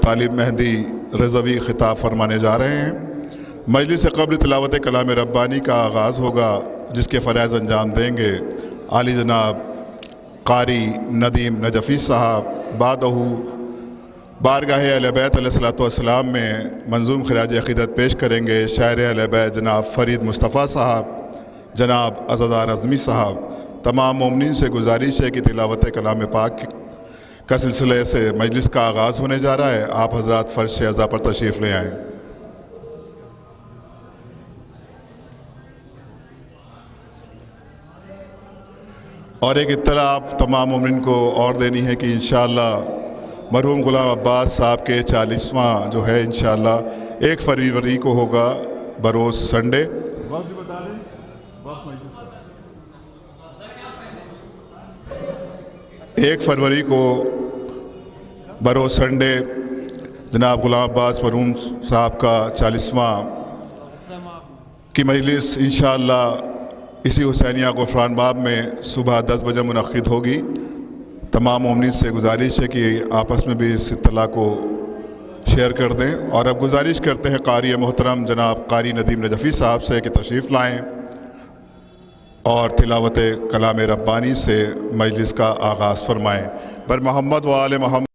طالب مہدی رضوی خطاب فرمانے جا رہے ہیں۔ مجلس سے قبل تلاوت کلام ربانی کا آغاز ہوگا، جس کے فرائض انجام دیں گے عالی جناب قاری ندیم نجفی صاحب۔ بعدہ بارگاہ اہل بیت علیہ الصلوۃ والسلام میں منظوم خراج عقیدت پیش کریں گے شاعر اہل بیت جناب فرید مصطفیٰ صاحب، جناب عزادار اعظمی صاحب۔ تمام مومنین سے گزارش ہے کہ تلاوت کلام پاک کا سلسلے سے مجلس کا آغاز ہونے جا رہا ہے۔ آپ حضرات فرش اعضاء پر تشریف لے آئیں۔ اور ایک اطلاع آپ تمام مومنین کو اور دینی ہے کہ انشاءاللہ مرحوم غلام عباس صاحب کے 40واں جو ہے انشاءاللہ 1 فروری کو ہوگا بروز سنڈے۔ 1 فروری کو بروز سنڈے جناب غلام عباس مرحوم صاحب کا 40واں کی مجلس انشاءاللہ اسی حسینیہ غفران باب میں صبح 10 بجے منعقد ہوگی۔ تمام مومنین سے گزارش ہے کہ آپس میں بھی اس اطلاع کو شیئر کر دیں۔ اور اب گزارش کرتے ہیں قاری محترم جناب قاری ندیم نجفی صاحب سے کہ تشریف لائیں اور تلاوت کلام ربانی سے مجلس کا آغاز فرمائیں۔ بر محمد و آل محمد۔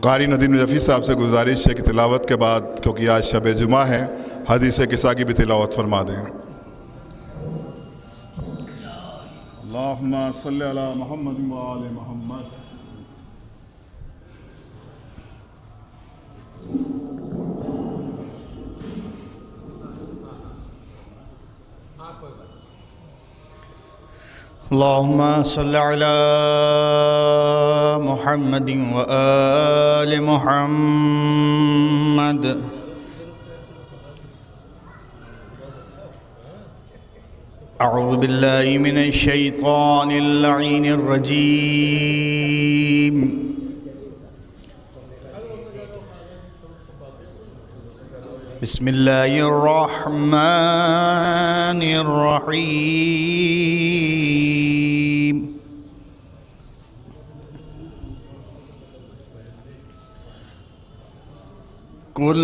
قاری ندیم نجفی صاحب سے گزارش ہے کہ تلاوت کے بعد، کیونکہ آج شب جمعہ ہے، حدیث قصہ کی بھی تلاوت فرما دیں۔ اللہم صلی علی محمد و آل محمد۔ اللہم صلی علی محمد و آل محمد۔ اعوذ باللہ من الشیطان اللعین الرجیم۔ بسم اللہ الرحمن الرحیم۔ كل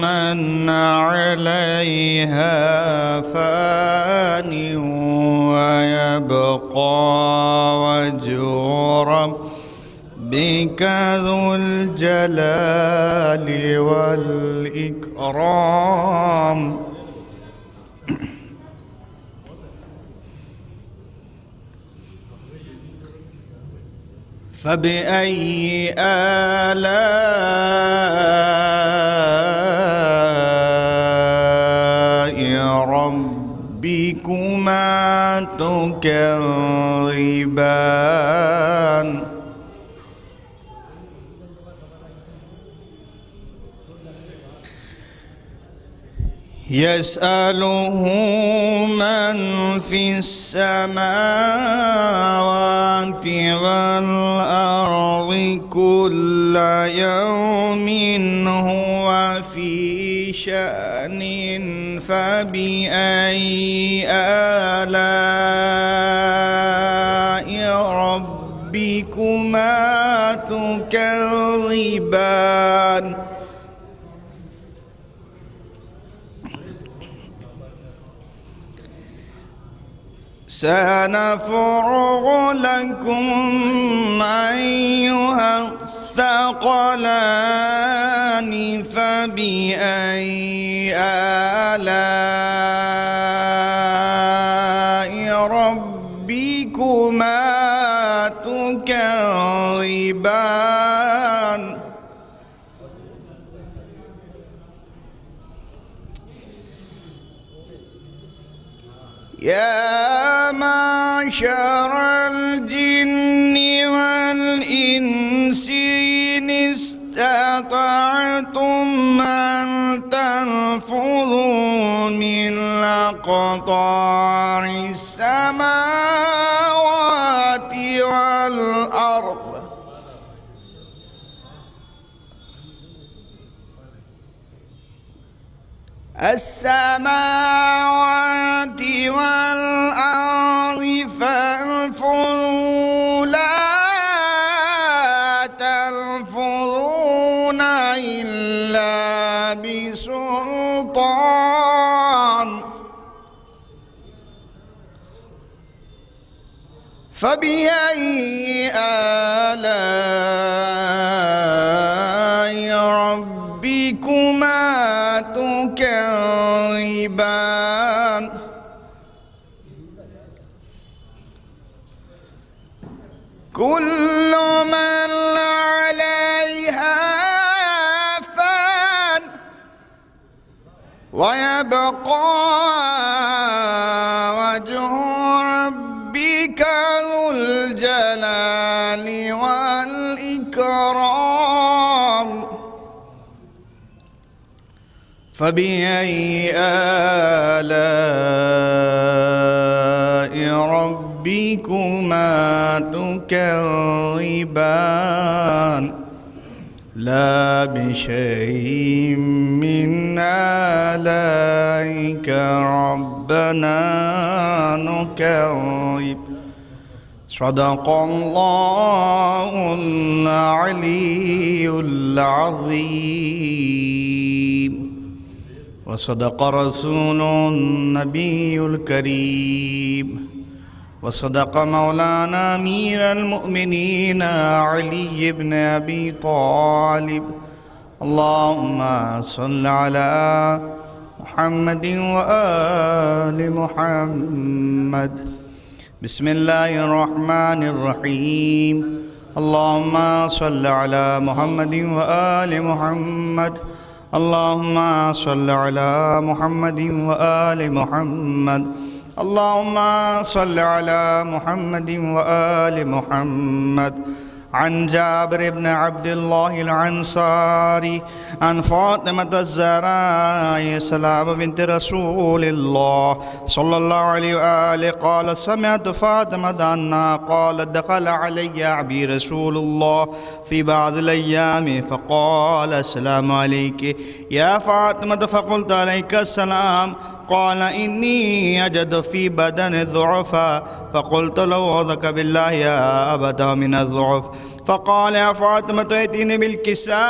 من عليها فان ويبقى وجه ربك ذو الجلال والإكرام۔ فبأي آلاء ربكما تكذبان؟ يسأله من في السماوات والأرض كل يوم هو في شأن، فبأي آلاء ربكما تكذبان؟ سنفرغ لكم أيها الثقلان، فبأي آلاء ربكما تكذبان؟ يا معشر الجن والإنس إن استطعتم أن تنفذوا من أقطار السماوات والأرض السماوات والأرض فانفذوا لا فبأي آلاء ربكما تكذبان كل من عليها فان ويبقى وجه ربك ذو الجلال والإكرام فبأي آلاء ربكما تكذبان لا بشيء من آلائك ربنا نكذب صدق الله العلي العظيم وصدق رسول النبي الكريم وصدق مولانا أمير المؤمنين علي بن أبي طالب اللهم صل على محمد وآل محمد بسم الله الرحمن الرحيم اللهم صل على محمد وآل محمد اللهم صل على محمد وآل محمد اللهم صل على محمد وآل محمد عن جابر بن عبد الله العنصاري عن فاطمة الزهراء سلام بنت رسول الله صلى الله عليه وآله قال سمعت فاطمة أنها قالت دخل علي أبي رسول الله في بعض الأيام فقال السلام عليك يا فاطمة فقلت عليك السلام قال إني أجد في بدن ضعفا فقلت له أعوذك بالله يا أبدا من الضعف فقال يا فاطمة ائتني بالكساء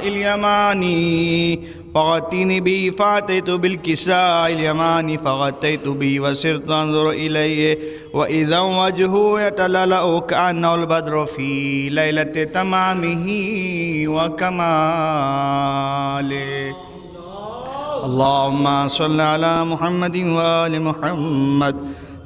اليماني فغطيني به فأتيت بالكساء اليماني فغطيت به وصرت أنظر إليه وإذا وجهه يتلألأ كأنه البدر في ليلة تمامه وكماله اللهم صل على محمد وآل محمد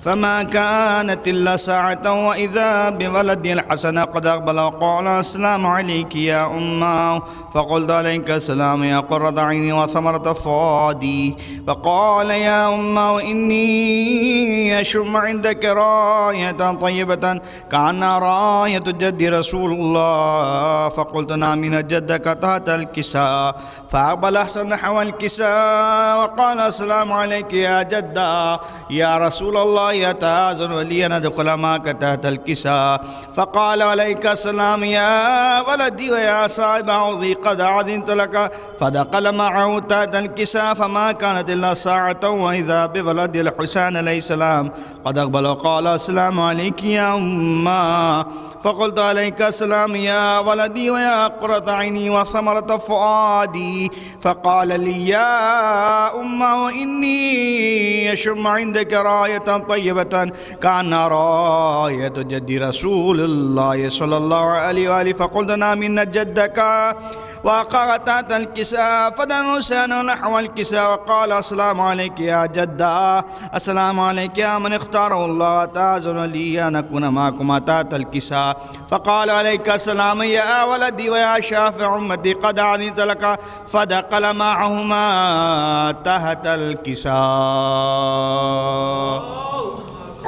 فما كانت إلا ساعة وإذا بولد الحسن قد أقبل وقال السلام عليك يا أمه فقلت عليك السلام يا قرة عيني وثمرة فؤادي فقال يا أمه إني أشم عندك راية طيبة كأنها راية جد رسول الله فقلت نعم من جدك تحت الكساء فأقبل أحسن نحو الكساء وقال السلام عليك يا جدة يا رسول الله يتآذن ولي أن أدخل معك تحت الكساء فقال عليك السلام يا ولدي ويا صاحب عوضي قد أذنت لك فدخل معه تحت الكساء فما كانت إلا ساعة وإذا بولد الحسين عليه السلام قد أقبل وقال السلام عليك يا أمه فقلت عليك السلام يا ولدي ويا قرة عيني وثمرة فؤادي فقال لي يا أمه وإني أشم عندك راية طيبة كان راية جد رسول الله صلى الله عليه وآله فقلت نعم إن جدك وقع تحت الكساء فدنا لسانه نحو الكساء وقال السلام عليك يا جدة السلام عليك يا من اختاره الله تأذن لي أن أكون معكما تحت الكساء فقال عليك السلام يا ولدي ويا شافع أمتي قد أذنت لك فدخل معهما تحت الكساء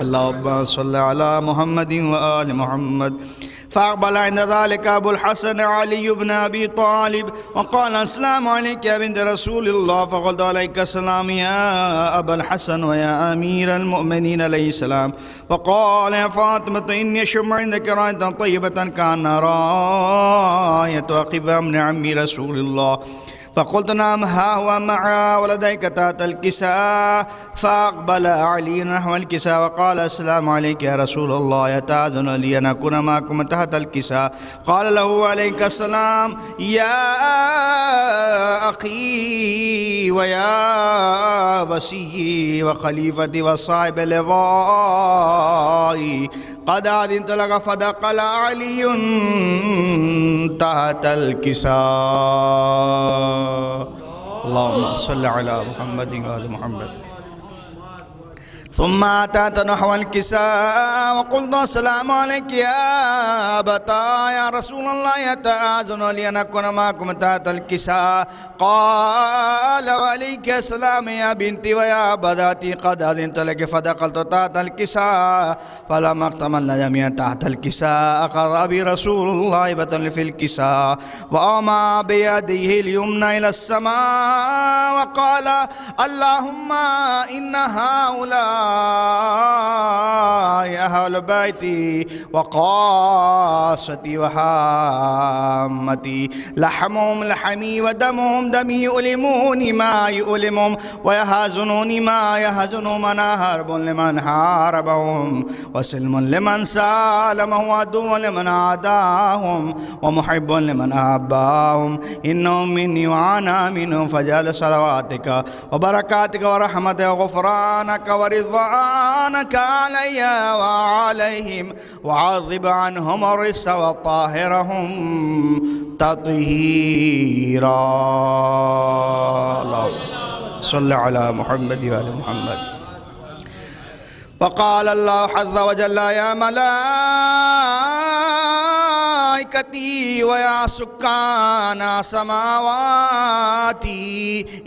اللهم صل على محمد وآل محمد فأقبل عند ذلك أبو الحسن علي بن أبي طالب وقال السلام عليك يا بنت رسول الله فقلت عليك السلام يا أبا الحسن ويا أمير المؤمنين عليه السلام فقال يا فاطمة إني أشم عندك راية طيبة كان راية أخي ابن عمي رسول الله فقلت نعم ها هو معا ولديك تحت الكساء. فأقبل علي نحو الكساء وقال السلام عليك يا رسول الله يتأذن لي أن أكون معكم تحت الكساء. قال له عليك السلام يا أخي ويا وصي وخليفتي وصاحب لوائي قد أذنت لك. فدخل علي تحت الكساء. اللهم صل على محمد وآل محمد. ثم أتيت نحو الكساء وقلت السلام عليك يا أبتا يا رسول الله يتأذن لي أن أكون معكم تحت الكساء. قال وعليك السلام يا بنتي ويا أبتاتي قد أذنت لك. فدخلت تحت الكساء فلما اكتملنا جميعا تحت الكساء أخذ أبي رسول الله بطن في الكساء وأومى بيده اليمنى إلى السماء وقال اللهم إن هؤلاء أهل بيتي وقاصتي وحامتي لحمهم لحمي ودمهم دمي يؤلموني ما يؤلمهم ويحزنوني ما يحزنهم. أنا حرب لمن حاربهم وسلم لمن سالمهم وعدو لمن عاداهم ومحب لمن أحبهم. إنهم مني وأنا منهم. فجعل صلواتك وبركاتك ورحمتك وغفرانك ورضوانك علي وعليهم وعذب عنهم الرجس وطهرهم تطهيرا. اللهم صل على محمد وآل محمد. وقال الله عز وجل يا ملائكتي ويا سكان سماواتي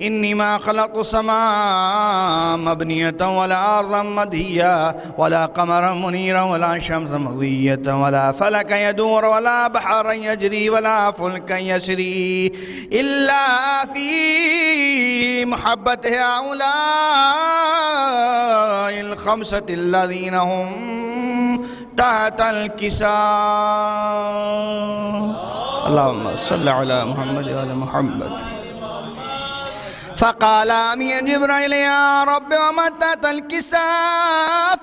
إني ما خلقت سماء مبنية ولا أرضا مدهية ولا قمرا منيرا ولا شمسا مضية ولا فلكا يدور ولا بحرا يجري ولا فلكا يسري إلا في محبة هؤلاء الخمسة الذين هم تحت الكساء. اللهم صل على محمد وآل محمد. فقال أمين جبريل يا رب ومن تحت الكساء؟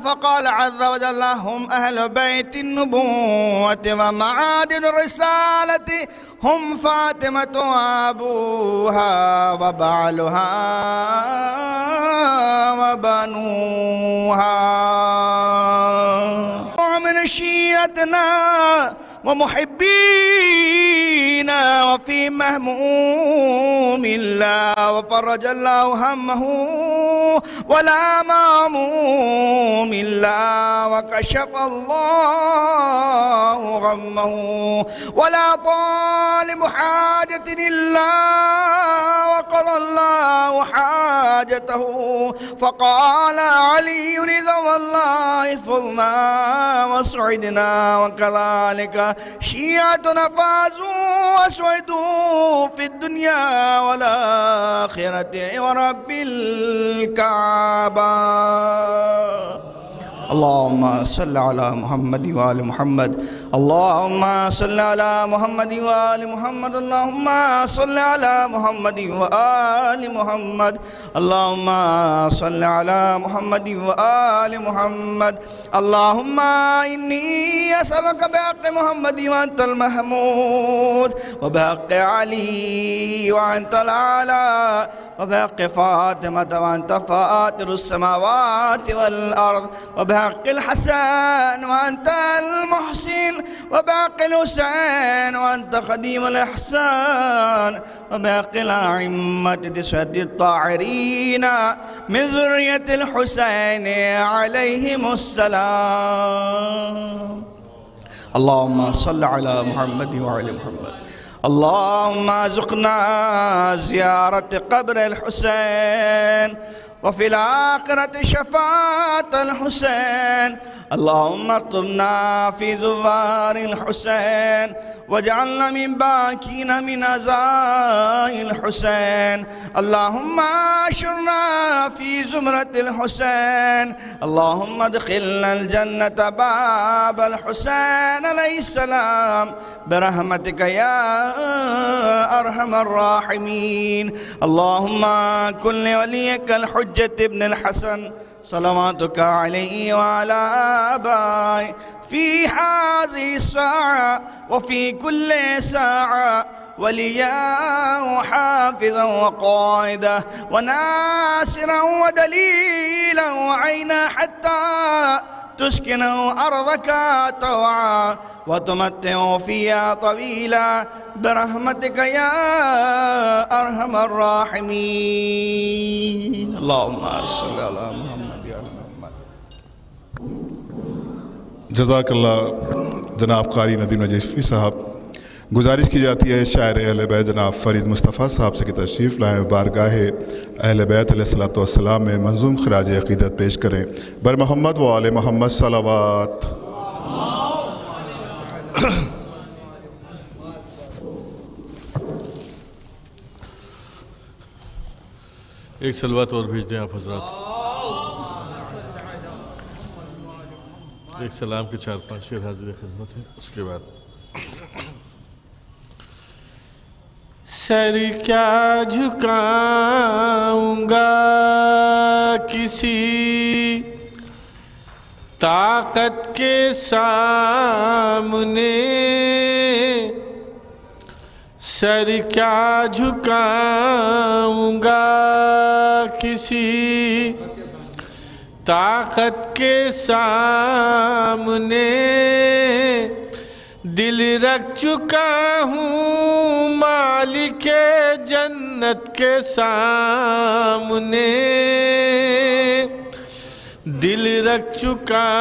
فقال عز وجل هم أهل بيت النبوة ومعادن الرسالة هم فاطمة وأبوها وبعلها وبنوها ومن شيعتنا ومحبينا وفي مهموم الله وفرج الله همه ولا مهموم الله وكشف الله غمه ولا طالب حاجة إلا وقضى الله حاجته. فقال علي إذا والله فضنا وسعدنا وكذلك شيعتنا فازوا وسعدوا في الدنيا والآخرة ورب الكعبة. اللهم صل على محمد وآل محمد. اللهم صل على محمد وآل محمد. اللهم صل على محمد وآل محمد. اللهم صل على محمد وآل محمد. اللهم إني أسألك بحق محمد وأنت المحمود وبحق علي وأنت الأعلى وبحق فاطمة وأنت فاطر السماوات والأرض وبحق الحسن وأنت المحسن وبحق الحسين وأنت خديم الإحسان وبحق الأئمة تسعة الطاهرين من ذرية الحسين عليهم السلام. اللهم صل على محمد وعلى محمد. اللهم ارزقنا زيارة قبر الحسين وفي الآخرة شفاعة الحسين. اللهم اكتبنا في زوار الحسين واجعلنا من باكين من أزاي الحسين. اللهم أشرنا في زمرة الحسين. اللهم ادخلنا الجنة باب الحسين عليه السلام برحمتك يا أرحم الراحمين. اللهم كن لوليك الحجة ابن الحسن صلواتك عليه وعلى آبائه في هذه الساعة وفي كل ساعة وليا وحافظا وقائدا وناصرا ودليلا وعينا حتى تسكنه أرضك طوعا وتمتعه فيها طويلا برحمتك يا أرحم الراحمين. اللهم صل على محمد يا محمد. جزاک اللہ جناب قاری ندیم نجیفی صاحب. گزارش کی جاتی ہے شاعر اہل بیت جناب فرید مصطفیٰ صاحب سے کہ تشریف لائیں، بارگاہ اہل بیت علیہ الصلوۃ والسلام میں منظوم خراج عقیدت پیش کریں. بر محمد و آل محمد صلوات. ایک صلوات اور بھیج دیں آپ حضرات. ایک سلام کے 4-5 شعر حاضر خدمت ہے. اس کے بعد سر کیا جھکاؤں گا کسی طاقت کے سامنے، سر کیا جھکاؤں گا کسی طاقت کے سامنے، دل رکھ چکا ہوں مالک جنت کے سامنے، دل رکھ چکا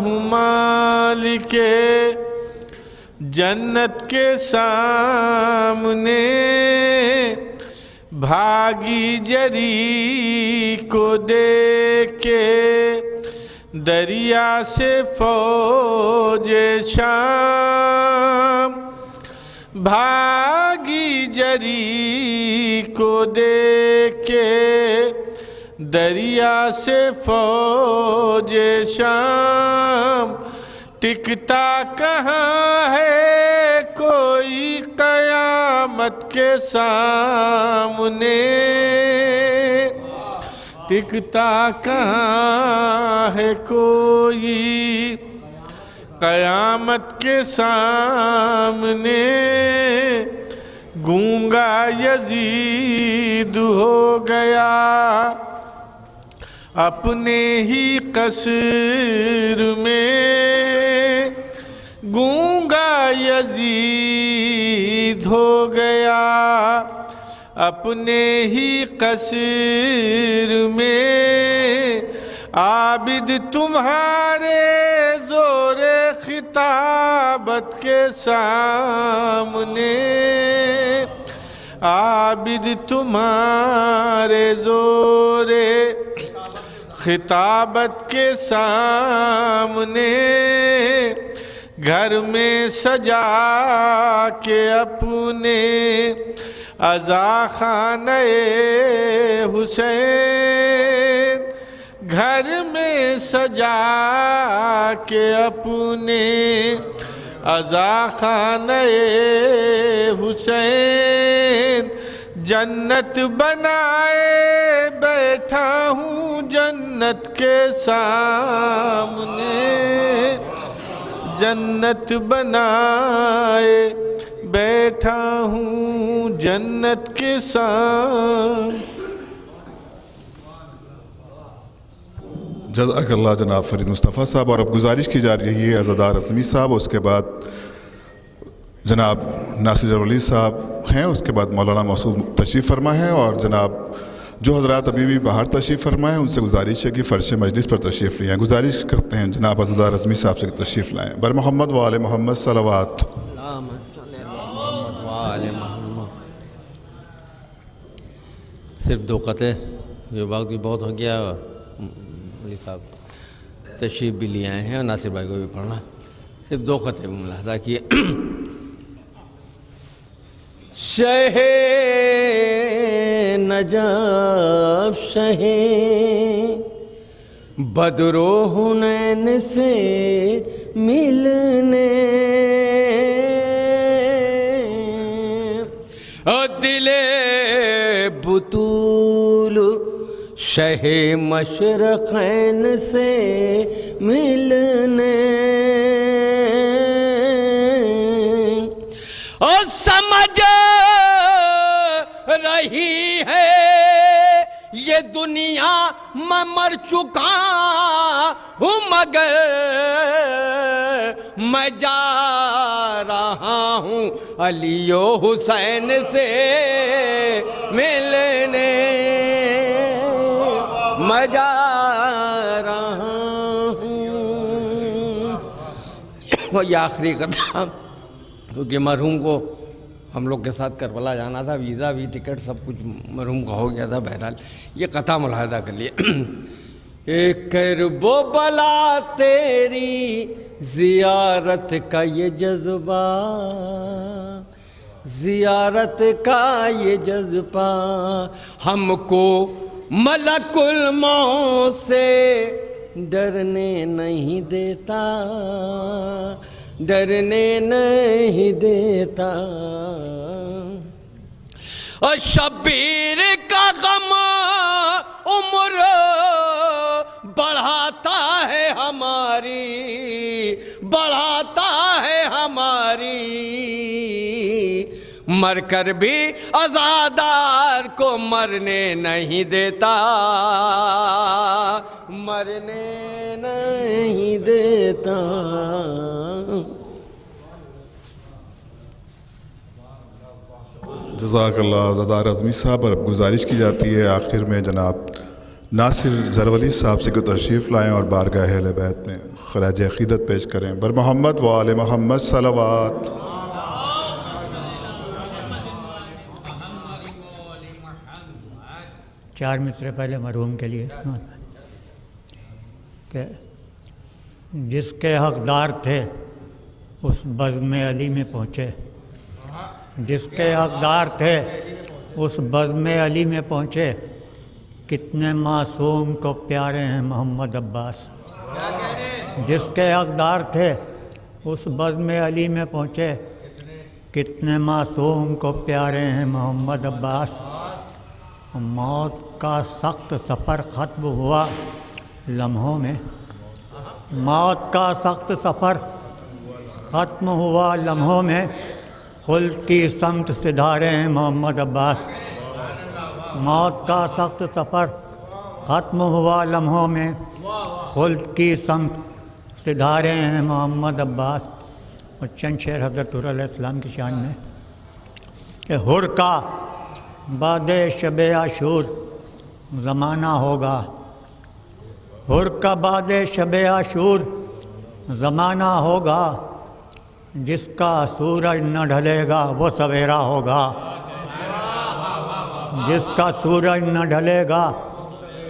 ہوں مالک جنت کے سامنے، بھاگی جری کو دیکھ کے دریا سے فوج شام، بھاگی جری کو دیکھ کے دریا سے فوج شام، ٹکتا کہاں ہے کوئی قیامت کے سامنے، ٹکتا کہاں ہے کوئی قیامت کے سامنے، گونگا یزید ہو گیا اپنے ہی قصر میں، گونگا یزید ہو گیا اپنے ہی قصر میں، عابد تمہارے زور خطابت کے سامنے، عابد تمہارے زور خطابت کے سامنے، گھر میں سجا کے اپنے عزا خانہ حسین، گھر میں سجا کے اپنے عزا خانہ حسین، جنت بنائے بیٹھا ہوں جنت کے سامنے، جنت بنائے بیٹھا ہوں جنت کے سامنے. جزاک اللہ جناب فرید مصطفیٰ صاحب. اور اب گزارش کی جا رہی ہے عزادار اعظمی صاحب، اس کے بعد جناب ناصر ولی صاحب ہیں، اس کے بعد مولانا موصوف تشریف فرما ہیں، اور جناب جو حضرات ابھی بھی باہر تشریف فرما ہیں ان سے گزارش ہے کہ فرش مجلس پر تشریف لیں. گزارش کرتے ہیں جناب عزادار اعظمی صاحب سے تشریف لائیں. بر محمد و آل محمد صلوات. صرف 2 قطعے یہ وقت بھی بہت ہو گیا، مولوی صاحب تشریف بھی لے آئے ہیں اور ناصر بھائی کو بھی پڑھنا، صرف 2 خطے ملاحظہ کیے۔ شہ نجف شہ بدر و حنین سے ملنے، دل بطول شہ مشرقین سے ملنے، اور سمجھ رہی ہے یہ دنیا میں مر چکا ہوں، مگر میں جا رہا ہوں علی و حسین سے ملنے، میں جا رہا ہوں۔ اور یہ آخری قطعہ، کیونکہ مرحوم کو ہم لوگ کے ساتھ کربلا جانا تھا، ویزا بھی ٹکٹ سب کچھ مرحوم کا ہو گیا تھا، بہرحال یہ قطعہ ملاحظہ کر لیے۔ ایک کرب و بلا تیری زیارت کا یہ جذبہ، زیارت کا یہ جذبہ ہم کو ملک الموت سے ڈرنے نہیں دیتا، ڈرنے نہیں دیتا، اور شبیر کا غم عمر بڑھاتا ہے ہماری، بڑھاتا ہے ہماری، مر کر بھی عزادار کو مرنے نہیں دیتا، مرنے نہیں دیتا۔ جزاک اللہ زدار اعظمی صاحب۔ اور گزارش کی جاتی ہے آخر میں جناب ناصر زرولی صاحب سے کو تشریف لائیں اور بارگاہ اہل بیت میں خراج عقیدت پیش کریں۔ بر محمد و آل محمد صلوات۔ 4 مصرے پہلے مرحوم کے لیے کہ جس کے حقدار تھے اس بزم علی میں پہنچے، جس کے حقدار تھے اس بزم علی میں پہنچے، کتنے معصوم کو پیارے ہیں محمد عباس، جس کے حقدار تھے اس بزم علی میں پہنچے، کتنے معصوم کو پیارے ہیں محمد عباس۔ موت کا سخت سفر ختم ہوا لمحوں میں، موت کا سخت سفر ختم ہوا لمحوں میں، خلد کی سمت سدھارے ہیں محمد عباس۔ موت کا سخت سفر ختم ہوا لمحوں میں، خلد کی سمت سدھارے ہیں محمد عباس۔ اور چند شعر حضرت علیہ السلام کی شان میں کہ حر کا بعد شب عاشور زمانہ ہوگا، حر کا بعد شب عاشور زمانہ ہوگا، جس کا سورج نہ ڈھلے گا وہ سویرا ہوگا، جس کا سورج نہ ڈھلے گا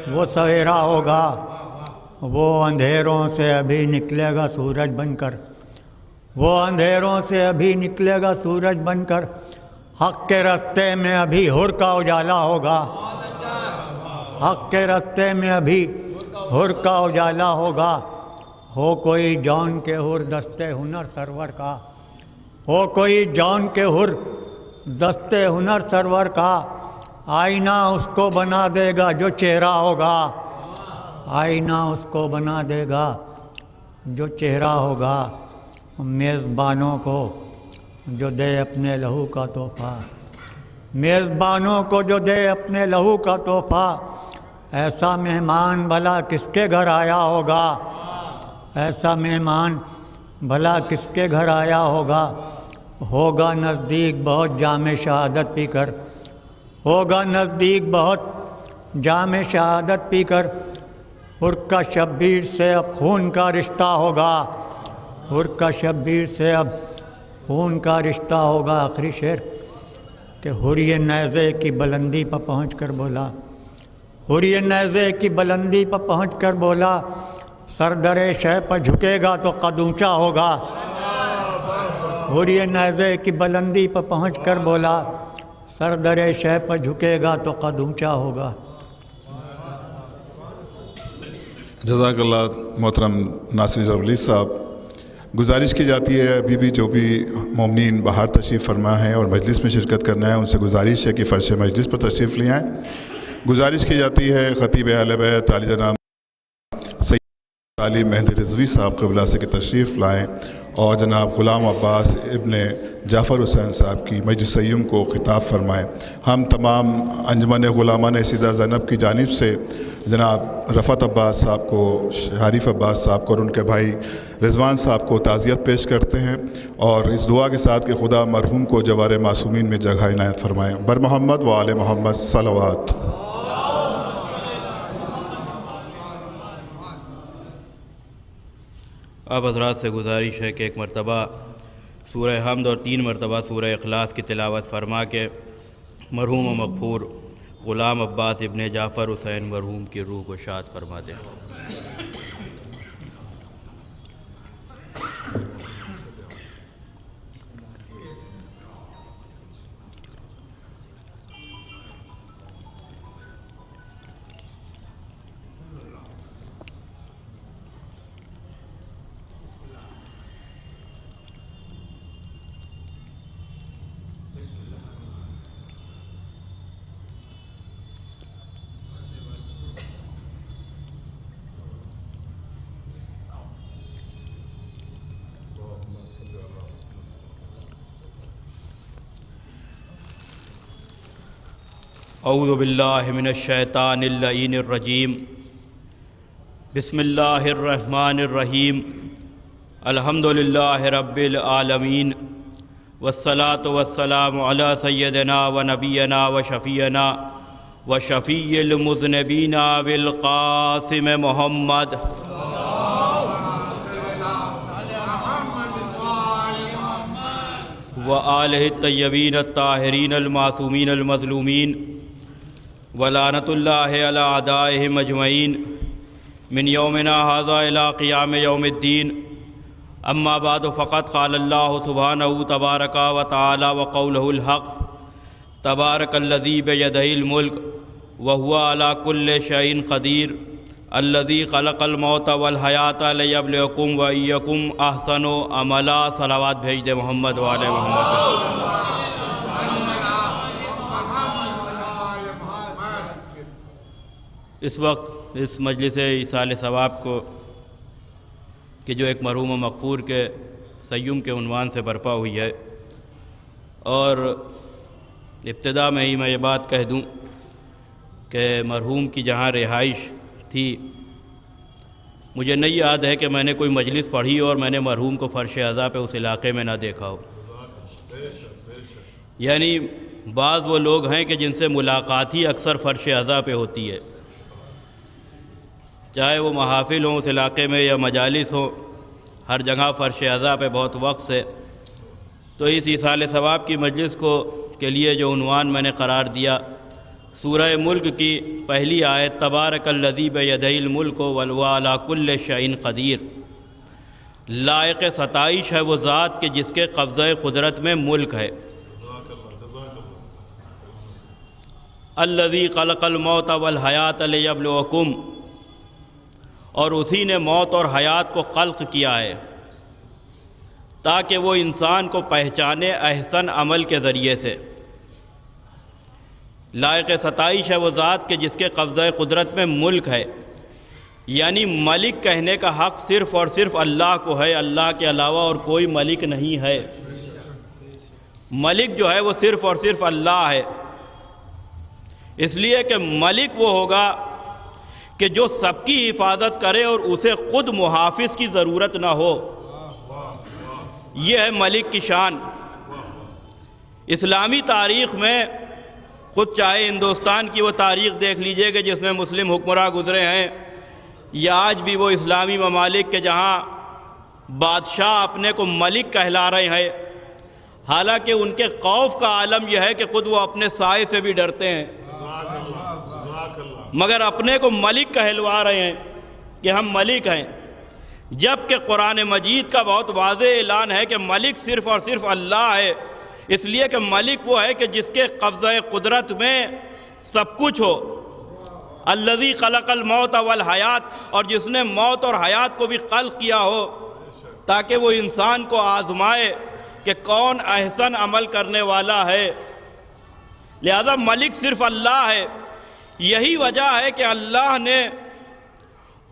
وہ سویرا ہوگا، وہ اندھیروں سے ابھی نکلے گا سورج بن کر، وہ اندھیروں سے ابھی نکلے گا سورج بن کر، حق کے راستے میں ابھی حر کا اجالا ہوگا، حق کے راستے میں ابھی حر کا اجالا ہوگا۔ ہو کوئی جان کے حر دستے ہنر سرور کا، ہو کوئی جان کے حر دستے ہنر سرور کا، آئینہ اس کو بنا دے گا جو چہرہ ہوگا، آئینہ اس کو بنا دے گا جو چہرہ ہوگا۔ میزبانوں کو جو دے اپنے لہو کا تحفہ، میزبانوں کو جو دے اپنے لہو کا تحفہ، ایسا مہمان بھلا کس کے گھر آیا ہوگا، ایسا مہمان بھلا کس کے گھر آیا ہوگا۔ ہوگا نزدیک بہت جام شہادت پی کر، ہوگا نزدیک بہت جام شہادت پی کر، حر کا شبیر سے اب خون کا رشتہ ہوگا، حر کا شبیر سے اب خون کا رشتہ ہوگا۔ آخری شعر کہ حر یہ نیزے کی بلندی پر پہنچ کر بولا، حوری نیزے کی بلندی پر پہنچ کر بولا سر در شہ پر جھکے گا تو قد اونچا ہوگا۔ حوری نیزے کی بلندی پر پہنچ کر بولا سر در شہ پر جھکے گا تو قد اونچا ہوگا۔ جزاک اللہ محترم ناصر جرولی صاحب۔ گزارش کی جاتی ہے ابھی بھی جو بھی مومنین باہر تشریف فرما ہیں اور مجلس میں شرکت کرنا ہے ان سے گزارش ہے کہ فرش مجلس پر تشریف لے آئیں۔ گزارش کی جاتی ہے خطیب اہل بیت عالی جناب سید علی مہدی رضوی صاحب قبلہ سے کہ تشریف لائیں اور جناب غلام عباس ابن جعفر حسین صاحب کی مجلس سیم کو خطاب فرمائیں۔ ہم تمام انجمن غلامان سیدہ زینب کی جانب سے جناب رفعت عباس صاحب کو، حریف عباس صاحب کو اور ان کے بھائی رضوان صاحب کو تعزیت پیش کرتے ہیں اور اس دعا کے ساتھ کہ خدا مرحوم کو جوار معصومین میں جگہ عنایت فرمائیں۔ بر محمد و آل محمد صلوات۔ اب حضرات سے گزارش ہے کہ ایک مرتبہ سورہ حمد اور 3 مرتبہ سورہ اخلاص کی تلاوت فرما کے مرحوم و مغفور غلام عباس ابن جعفر حسین مرحوم کی روح کو شاد فرما دیں۔ اعوذ باللہ من الشیطان اللعین الرجیم، بسم اللہ الرحمن الرحیم، الحمد للہ رب العالمین، والصلاة والسلام علی سیدنا و نبینا و شفیعنا و شفیع المذنبین بالقاسم محمد و آلہ الطیبین الطاہرین المعصومین المظلومین ولعنت اللہ علی اعدائہم اجمعین من یومنا ھذا الی قیام یوم الدین۔ اما بعد فقد قال اللہ سبحانہ تبارک و تعالی وقولہ الحق، تبارک الذی بیدہ الملک وہو علی کل شیء قدیر، الذی خلق الموت والحیات لیبلوکم وایکم احسن عملا۔ صلوات بھیج دے محمد وآل محمد۔ اس وقت اس مجلس ایصال ثواب کو کہ جو ایک مرحوم و مغفور کے سیم کے عنوان سے برپا ہوئی ہے، اور ابتدا میں ہی میں یہ بات کہہ دوں کہ مرحوم کی جہاں رہائش تھی، مجھے نہیں یاد ہے کہ میں نے کوئی مجلس پڑھی اور میں نے مرحوم کو فرش عزا پہ اس علاقے میں نہ دیکھا ہو۔ یعنی بعض وہ لوگ ہیں کہ جن سے ملاقات ہی اکثر فرش عزا پہ ہوتی ہے، چاہے وہ محافل ہوں اس علاقے میں یا مجالس ہوں، ہر جگہ فرش عزا پہ بہت وقت سے۔ تو اس ایصال ثواب کی مجلس کے لیے جو عنوان میں نے قرار دیا، سورہ ملک کی پہلی آیت تبارک الذی بیدہ الملک وہو علی کل شیء قدیر، لائق ستائش ہے وہ ذات کہ جس کے قبضہ قدرت میں ملک ہے۔ الذی خلق الموت والحیات لیبلوکم، اور اسی نے موت اور حیات کو خلق کیا ہے تاکہ وہ انسان کو پہچانے احسن عمل کے ذریعے سے۔ لائق ستائش ہے وہ ذات کہ جس کے قبضہ قدرت میں ملک ہے، یعنی ملک کہنے کا حق صرف اور صرف اللہ کو ہے، اللہ کے علاوہ اور کوئی ملک نہیں ہے۔ ملک جو ہے وہ صرف اور صرف اللہ ہے، اس لیے کہ ملک وہ ہوگا کہ جو سب کی حفاظت کرے اور اسے خود محافظ کی ضرورت نہ ہو۔ یہ ہے ملک کی شان۔ اسلامی تاریخ میں خود چاہے ہندوستان کی وہ تاریخ دیکھ لیجئے کہ جس میں مسلم حکمراں گزرے ہیں، یا آج بھی وہ اسلامی ممالک کے جہاں بادشاہ اپنے کو ملک کہلا رہے ہیں، حالانکہ ان کے خوف کا عالم یہ ہے کہ خود وہ اپنے سائے سے بھی ڈرتے ہیں۔ مگر اپنے کو ملک کہلوا رہے ہیں کہ ہم ملک ہیں، جبکہ قرآن مجید کا بہت واضح اعلان ہے کہ ملک صرف اور صرف اللہ ہے، اس لیے کہ ملک وہ ہے کہ جس کے قبضہ قدرت میں سب کچھ ہو، الذی خلق الموت والحیات، اور جس نے موت اور حیات کو بھی خلق کیا ہو تاکہ وہ انسان کو آزمائے کہ کون احسن عمل کرنے والا ہے۔ لہذا ملک صرف اللہ ہے۔ یہی وجہ ہے کہ اللہ نے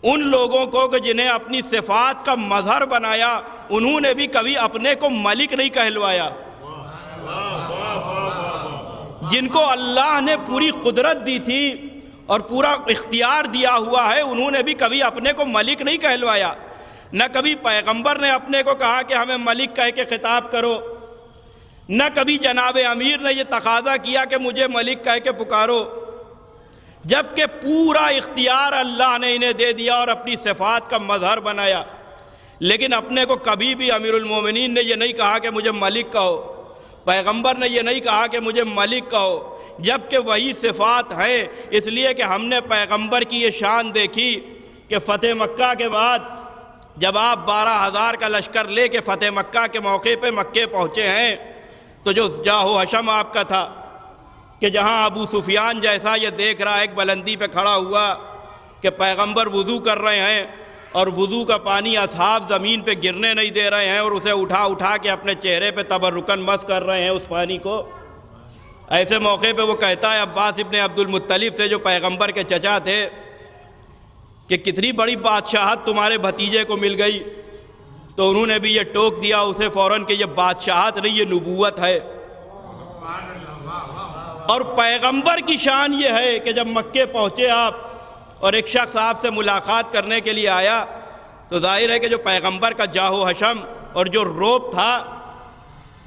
ان لوگوں کو کہ جنہیں اپنی صفات کا مظہر بنایا، انہوں نے بھی کبھی اپنے کو ملک نہیں کہلوایا۔ جن کو اللہ نے پوری قدرت دی تھی اور پورا اختیار دیا ہوا ہے، انہوں نے بھی کبھی اپنے کو ملک نہیں کہلوایا۔ نہ کبھی پیغمبر نے اپنے کو کہا کہ ہمیں ملک کہہ کے خطاب کرو، نہ کبھی جناب امیر نے یہ تقاضا کیا کہ مجھے ملک کہہ کے پکارو، جبکہ پورا اختیار اللہ نے انہیں دے دیا اور اپنی صفات کا مظہر بنایا، لیکن اپنے کو کبھی بھی امیر المومنین نے یہ نہیں کہا کہ مجھے ملک کہو، پیغمبر نے یہ نہیں کہا کہ مجھے ملک کہو، جبکہ وہی صفات ہیں۔ اس لیے کہ ہم نے پیغمبر کی یہ شان دیکھی کہ فتح مکہ کے بعد جب آپ 12,000 کا لشکر لے کے فتح مکہ کے موقع پہ مکے پہنچے ہیں، تو جو جاہ و حشم آپ کا تھا کہ جہاں ابو سفیان جیسا یہ دیکھ رہا ہے ایک بلندی پہ کھڑا ہوا کہ پیغمبر وضو کر رہے ہیں اور وضو کا پانی اصحاب زمین پہ گرنے نہیں دے رہے ہیں اور اسے اٹھا اٹھا کے اپنے چہرے پہ تبرکن مس کر رہے ہیں اس پانی کو، ایسے موقع پہ وہ کہتا ہے عباس ابن عبد المطلب سے جو پیغمبر کے چچا تھے کہ کتنی بڑی بادشاہت تمہارے بھتیجے کو مل گئی، تو انہوں نے بھی یہ ٹوک دیا اسے فوراً کہ یہ بادشاہت نہیں، یہ نبوت ہے۔ اور پیغمبر کی شان یہ ہے کہ جب مکے پہنچے آپ اور ایک شخص آپ سے ملاقات کرنے کے لیے آیا، تو ظاہر ہے کہ جو پیغمبر کا جاہ و حشم اور جو روب تھا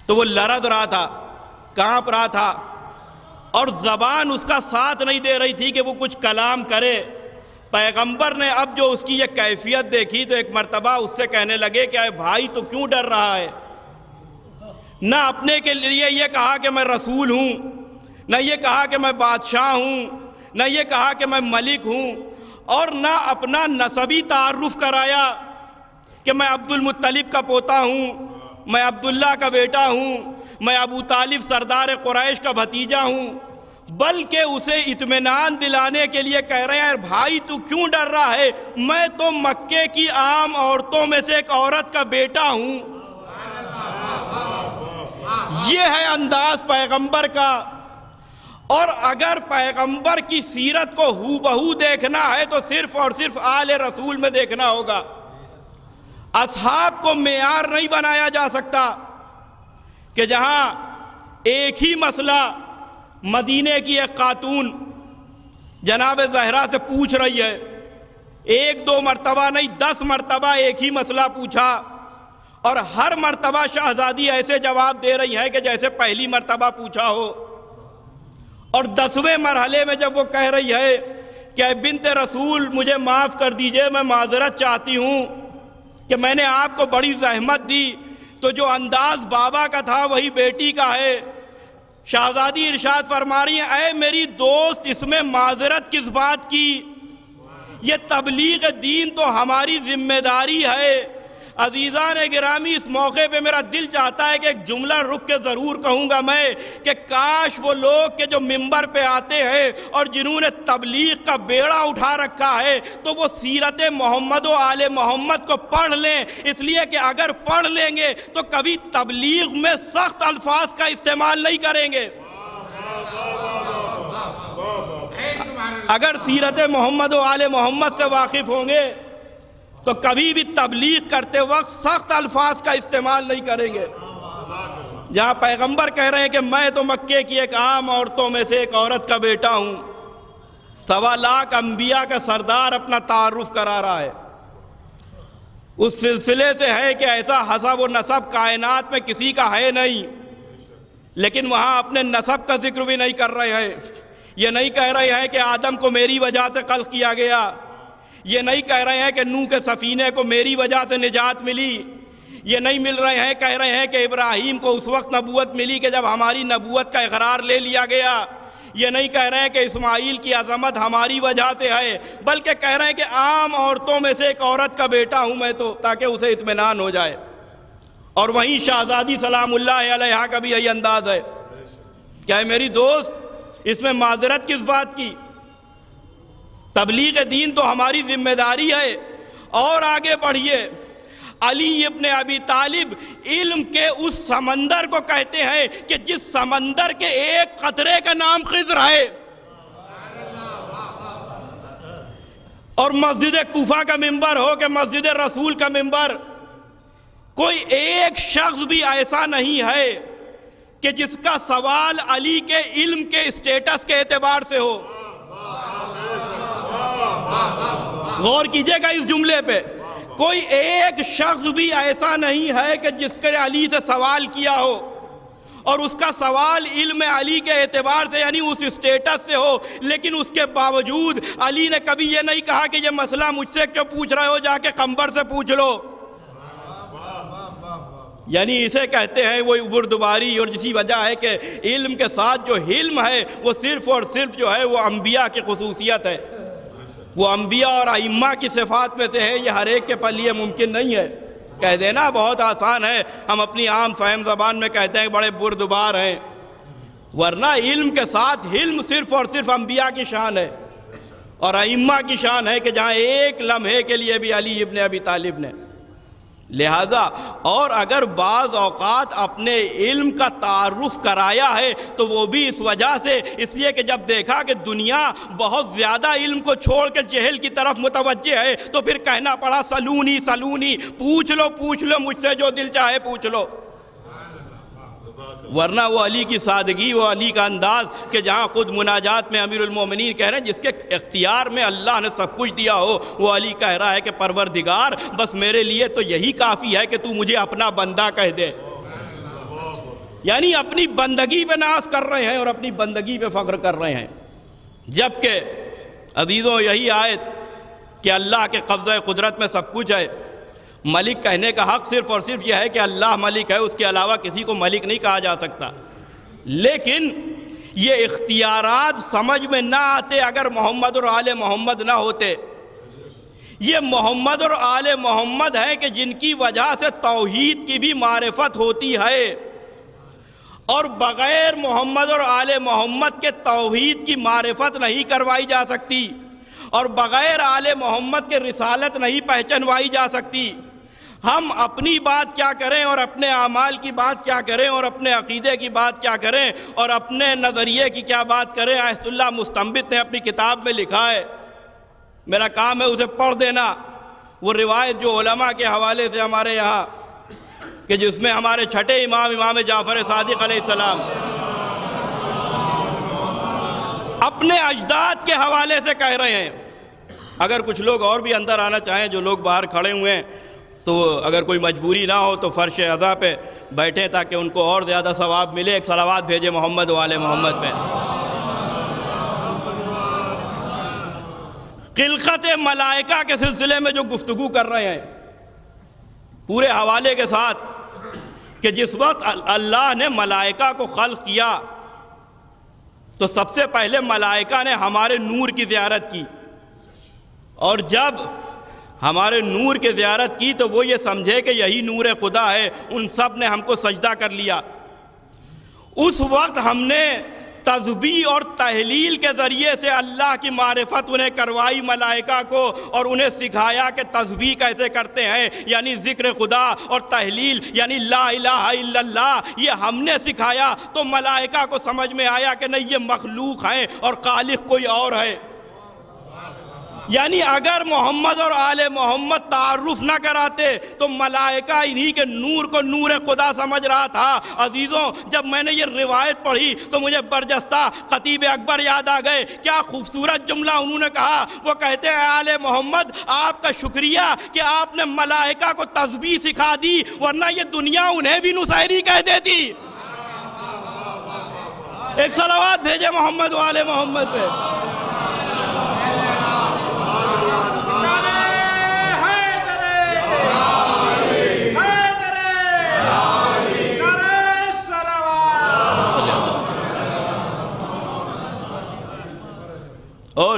تو وہ لرز رہا تھا، کانپ رہا تھا، اور زبان اس کا ساتھ نہیں دے رہی تھی کہ وہ کچھ کلام کرے۔ پیغمبر نے اب جو اس کی یہ کیفیت دیکھی تو ایک مرتبہ اس سے کہنے لگے کہ اے بھائی تو کیوں ڈر رہا ہے؟ نہ اپنے کے لیے یہ کہا کہ میں رسول ہوں، نہ یہ کہا کہ میں بادشاہ ہوں، نہ یہ کہا کہ میں ملک ہوں، اور نہ اپنا نسبی تعارف کرایا کہ میں عبد المطلب کا پوتا ہوں، میں عبداللہ کا بیٹا ہوں، میں ابو طالب سردار قریش کا بھتیجا ہوں، بلکہ اسے اطمینان دلانے کے لیے کہہ رہے ہیں بھائی تو کیوں ڈر رہا ہے، میں تو مکے کی عام عورتوں میں سے ایک عورت کا بیٹا ہوں۔ یہ ہے انداز پیغمبر کا۔ اور اگر پیغمبر کی سیرت کو ہو بہو دیکھنا ہے تو صرف اور صرف آل رسول میں دیکھنا ہوگا۔ اصحاب کو معیار نہیں بنایا جا سکتا کہ جہاں ایک ہی مسئلہ مدینے کی ایک خاتون جناب زہرا سے پوچھ رہی ہے، ایک دو مرتبہ نہیں 10 مرتبہ ایک ہی مسئلہ پوچھا، اور ہر مرتبہ شہزادی ایسے جواب دے رہی ہے کہ جیسے پہلی مرتبہ پوچھا ہو، اور 10ویں مرحلے میں جب وہ کہہ رہی ہے کہ اے بنت رسول مجھے معاف کر دیجئے، میں معذرت چاہتی ہوں کہ میں نے آپ کو بڑی زحمت دی، تو جو انداز بابا کا تھا وہی بیٹی کا ہے۔ شہزادی ارشاد فرما رہی ہیں اے میری دوست اس میں معذرت کس بات کی، یہ تبلیغ دین تو ہماری ذمہ داری ہے۔ عزیزان گرامی اس موقع پہ میرا دل چاہتا ہے کہ ایک جملہ رک کے ضرور کہوں گا میں کہ کاش وہ لوگ کہ جو ممبر پہ آتے ہیں اور جنہوں نے تبلیغ کا بیڑا اٹھا رکھا ہے تو وہ سیرت محمد و آل محمد کو پڑھ لیں، اس لیے کہ اگر پڑھ لیں گے تو کبھی تبلیغ میں سخت الفاظ کا استعمال نہیں کریں گے۔ اگر سیرت محمد و آل محمد سے واقف ہوں گے تو کبھی بھی تبلیغ کرتے وقت سخت الفاظ کا استعمال نہیں کریں گے۔ جہاں پیغمبر کہہ رہے ہیں کہ میں تو مکے کی ایک عام عورتوں میں سے ایک عورت کا بیٹا ہوں، 1.25 لاکھ انبیاء کا سردار اپنا تعارف کرا رہا ہے، اس سلسلے سے ہے کہ ایسا حسب و نسب کائنات میں کسی کا ہے نہیں، لیکن وہاں اپنے نسب کا ذکر بھی نہیں کر رہے ہیں۔ یہ نہیں کہہ رہے ہیں کہ آدم کو میری وجہ سے خلق کیا گیا، یہ نہیں کہہ رہے ہیں کہ نوح کے سفینے کو میری وجہ سے نجات ملی، یہ نہیں کہہ رہے ہیں کہ ابراہیم کو اس وقت نبوت ملی کہ جب ہماری نبوت کا اقرار لے لیا گیا، یہ نہیں کہہ رہے ہیں کہ اسماعیل کی عظمت ہماری وجہ سے ہے، بلکہ کہہ رہے ہیں کہ عام عورتوں میں سے ایک عورت کا بیٹا ہوں میں تو، تاکہ اسے اطمینان ہو جائے۔ اور وہیں شہزادی سلام اللہ علیہا کا بھی یہی انداز ہے۔ کیا ہے میری دوست، اس میں معذرت کس بات کی؟ تبلیغ دین تو ہماری ذمہ داری ہے۔ اور آگے بڑھیے، علی ابن ابی طالب علم کے اس سمندر کو کہتے ہیں کہ جس سمندر کے ایک قطرے کا نام خضر ہے، اور مسجد کوفہ کا منبر ہو کہ مسجد رسول کا منبر، کوئی ایک شخص بھی ایسا نہیں ہے کہ جس کا سوال علی کے علم کے اسٹیٹس کے اعتبار سے ہو۔ غور کیجئے گا اس جملے پہ، کوئی ایک شخص بھی ایسا نہیں ہے کہ جس کے علی سے سوال کیا ہو اور اس کا سوال علم علی کے اعتبار سے یعنی اس اسٹیٹس سے ہو، لیکن اس کے باوجود علی نے کبھی یہ نہیں کہا کہ یہ مسئلہ مجھ سے کیوں پوچھ رہے ہو، جا کے قمبر سے پوچھ لو۔ یعنی اسے کہتے ہیں وہ بردباری، اور جسی وجہ ہے کہ علم کے ساتھ جو حلم ہے وہ صرف اور صرف جو ہے وہ انبیاء کی خصوصیت ہے، وہ انبیاء اور ائمہ کی صفات میں سے ہے، یہ ہر ایک کے لیے ممکن نہیں ہے۔ کہہ دینا بہت آسان ہے، ہم اپنی عام فہم زبان میں کہتے ہیں بڑے بردبار ہیں، ورنہ علم کے ساتھ حلم صرف اور صرف انبیاء کی شان ہے اور ائمہ کی شان ہے کہ جہاں ایک لمحے کے لیے بھی علی ابن ابی طالب نے، لہذا اور اگر بعض اوقات اپنے علم کا تعارف کرایا ہے تو وہ بھی اس وجہ سے، اس لیے کہ جب دیکھا کہ دنیا بہت زیادہ علم کو چھوڑ کے جہل کی طرف متوجہ ہے تو پھر کہنا پڑا سلونی سلونی، پوچھ لو مجھ سے جو دل چاہے پوچھ لو۔ ورنہ وہ علی کی سادگی، وہ علی کا انداز کہ جہاں خود مناجات میں امیر المومنین کہہ رہے ہیں جس کے اختیار میں اللہ نے سب کچھ دیا ہو، وہ علی کہہ رہا ہے کہ پروردگار بس میرے لیے تو یہی کافی ہے کہ تو مجھے اپنا بندہ کہہ دے۔ یعنی اپنی بندگی پہ ناز کر رہے ہیں اور اپنی بندگی پہ فخر کر رہے ہیں، جبکہ عزیزوں یہی آیت کہ اللہ کے قبضہ قدرت میں سب کچھ ہے، ملک کہنے کا حق صرف اور صرف یہ ہے کہ اللہ ملک ہے، اس کے علاوہ کسی کو ملک نہیں کہا جا سکتا، لیکن یہ اختیارات سمجھ میں نہ آتے اگر محمد اور آل محمد نہ ہوتے۔ یہ محمد اور آل محمد ہیں کہ جن کی وجہ سے توحید کی بھی معرفت ہوتی ہے، اور بغیر محمد اور آل محمد کے توحید کی معرفت نہیں کروائی جا سکتی، اور بغیر آل محمد کے رسالت نہیں پہچنوائی جا سکتی۔ ہم اپنی بات کیا کریں اور اپنے اعمال کی بات کیا کریں اور اپنے عقیدے کی بات کیا کریں اور اپنے نظریے کی کیا بات کریں؟ آیت اللہ مستنبط نے اپنی کتاب میں لکھا ہے، میرا کام ہے اسے پڑھ دینا، وہ روایت جو علماء کے حوالے سے ہمارے یہاں کہ جس میں ہمارے چھٹے امام جعفر صادق علیہ السلام اپنے اجداد کے حوالے سے کہہ رہے ہیں۔ اگر کچھ لوگ اور بھی اندر آنا چاہیں، جو لوگ باہر کھڑے ہوئے ہیں، تو اگر کوئی مجبوری نہ ہو تو فرش عزا پہ بیٹھیں تاکہ ان کو اور زیادہ ثواب ملے۔ ایک صلوات بھیجے محمد و آل محمد پہ۔ خلقت ملائکہ کے سلسلے میں جو گفتگو کر رہے ہیں پورے حوالے کے ساتھ کہ جس وقت اللہ نے ملائکہ کو خلق کیا تو سب سے پہلے ملائکہ نے ہمارے نور کی زیارت کی، اور جب ہمارے نور کی زیارت کی تو وہ یہ سمجھے کہ یہی نور خدا ہے، ان سب نے ہم کو سجدہ کر لیا۔ اس وقت ہم نے تسبیح اور تحلیل کے ذریعے سے اللہ کی معرفت انہیں کروائی ملائکہ کو، اور انہیں سکھایا کہ تسبیح کیسے کرتے ہیں، یعنی ذکر خدا، اور تحلیل یعنی لا الہ الا اللہ، یہ ہم نے سکھایا۔ تو ملائکہ کو سمجھ میں آیا کہ نہیں، یہ مخلوق ہیں اور خالق کوئی اور ہے۔ یعنی اگر محمد اور آل محمد تعارف نہ کراتے تو ملائکہ انہی کے نور کو نور خدا سمجھ رہا تھا۔ عزیزوں، جب میں نے یہ روایت پڑھی تو مجھے برجستہ خطیب اکبر یاد آ گئے۔ کیا خوبصورت جملہ انہوں نے کہا، وہ کہتے ہیں آل محمد آپ کا شکریہ کہ آپ نے ملائکہ کو تسبیح سکھا دی، ورنہ یہ دنیا انہیں بھی نصیری کہہ دیتی۔ ایک صلوات بھیجے محمد و آل محمد پہ۔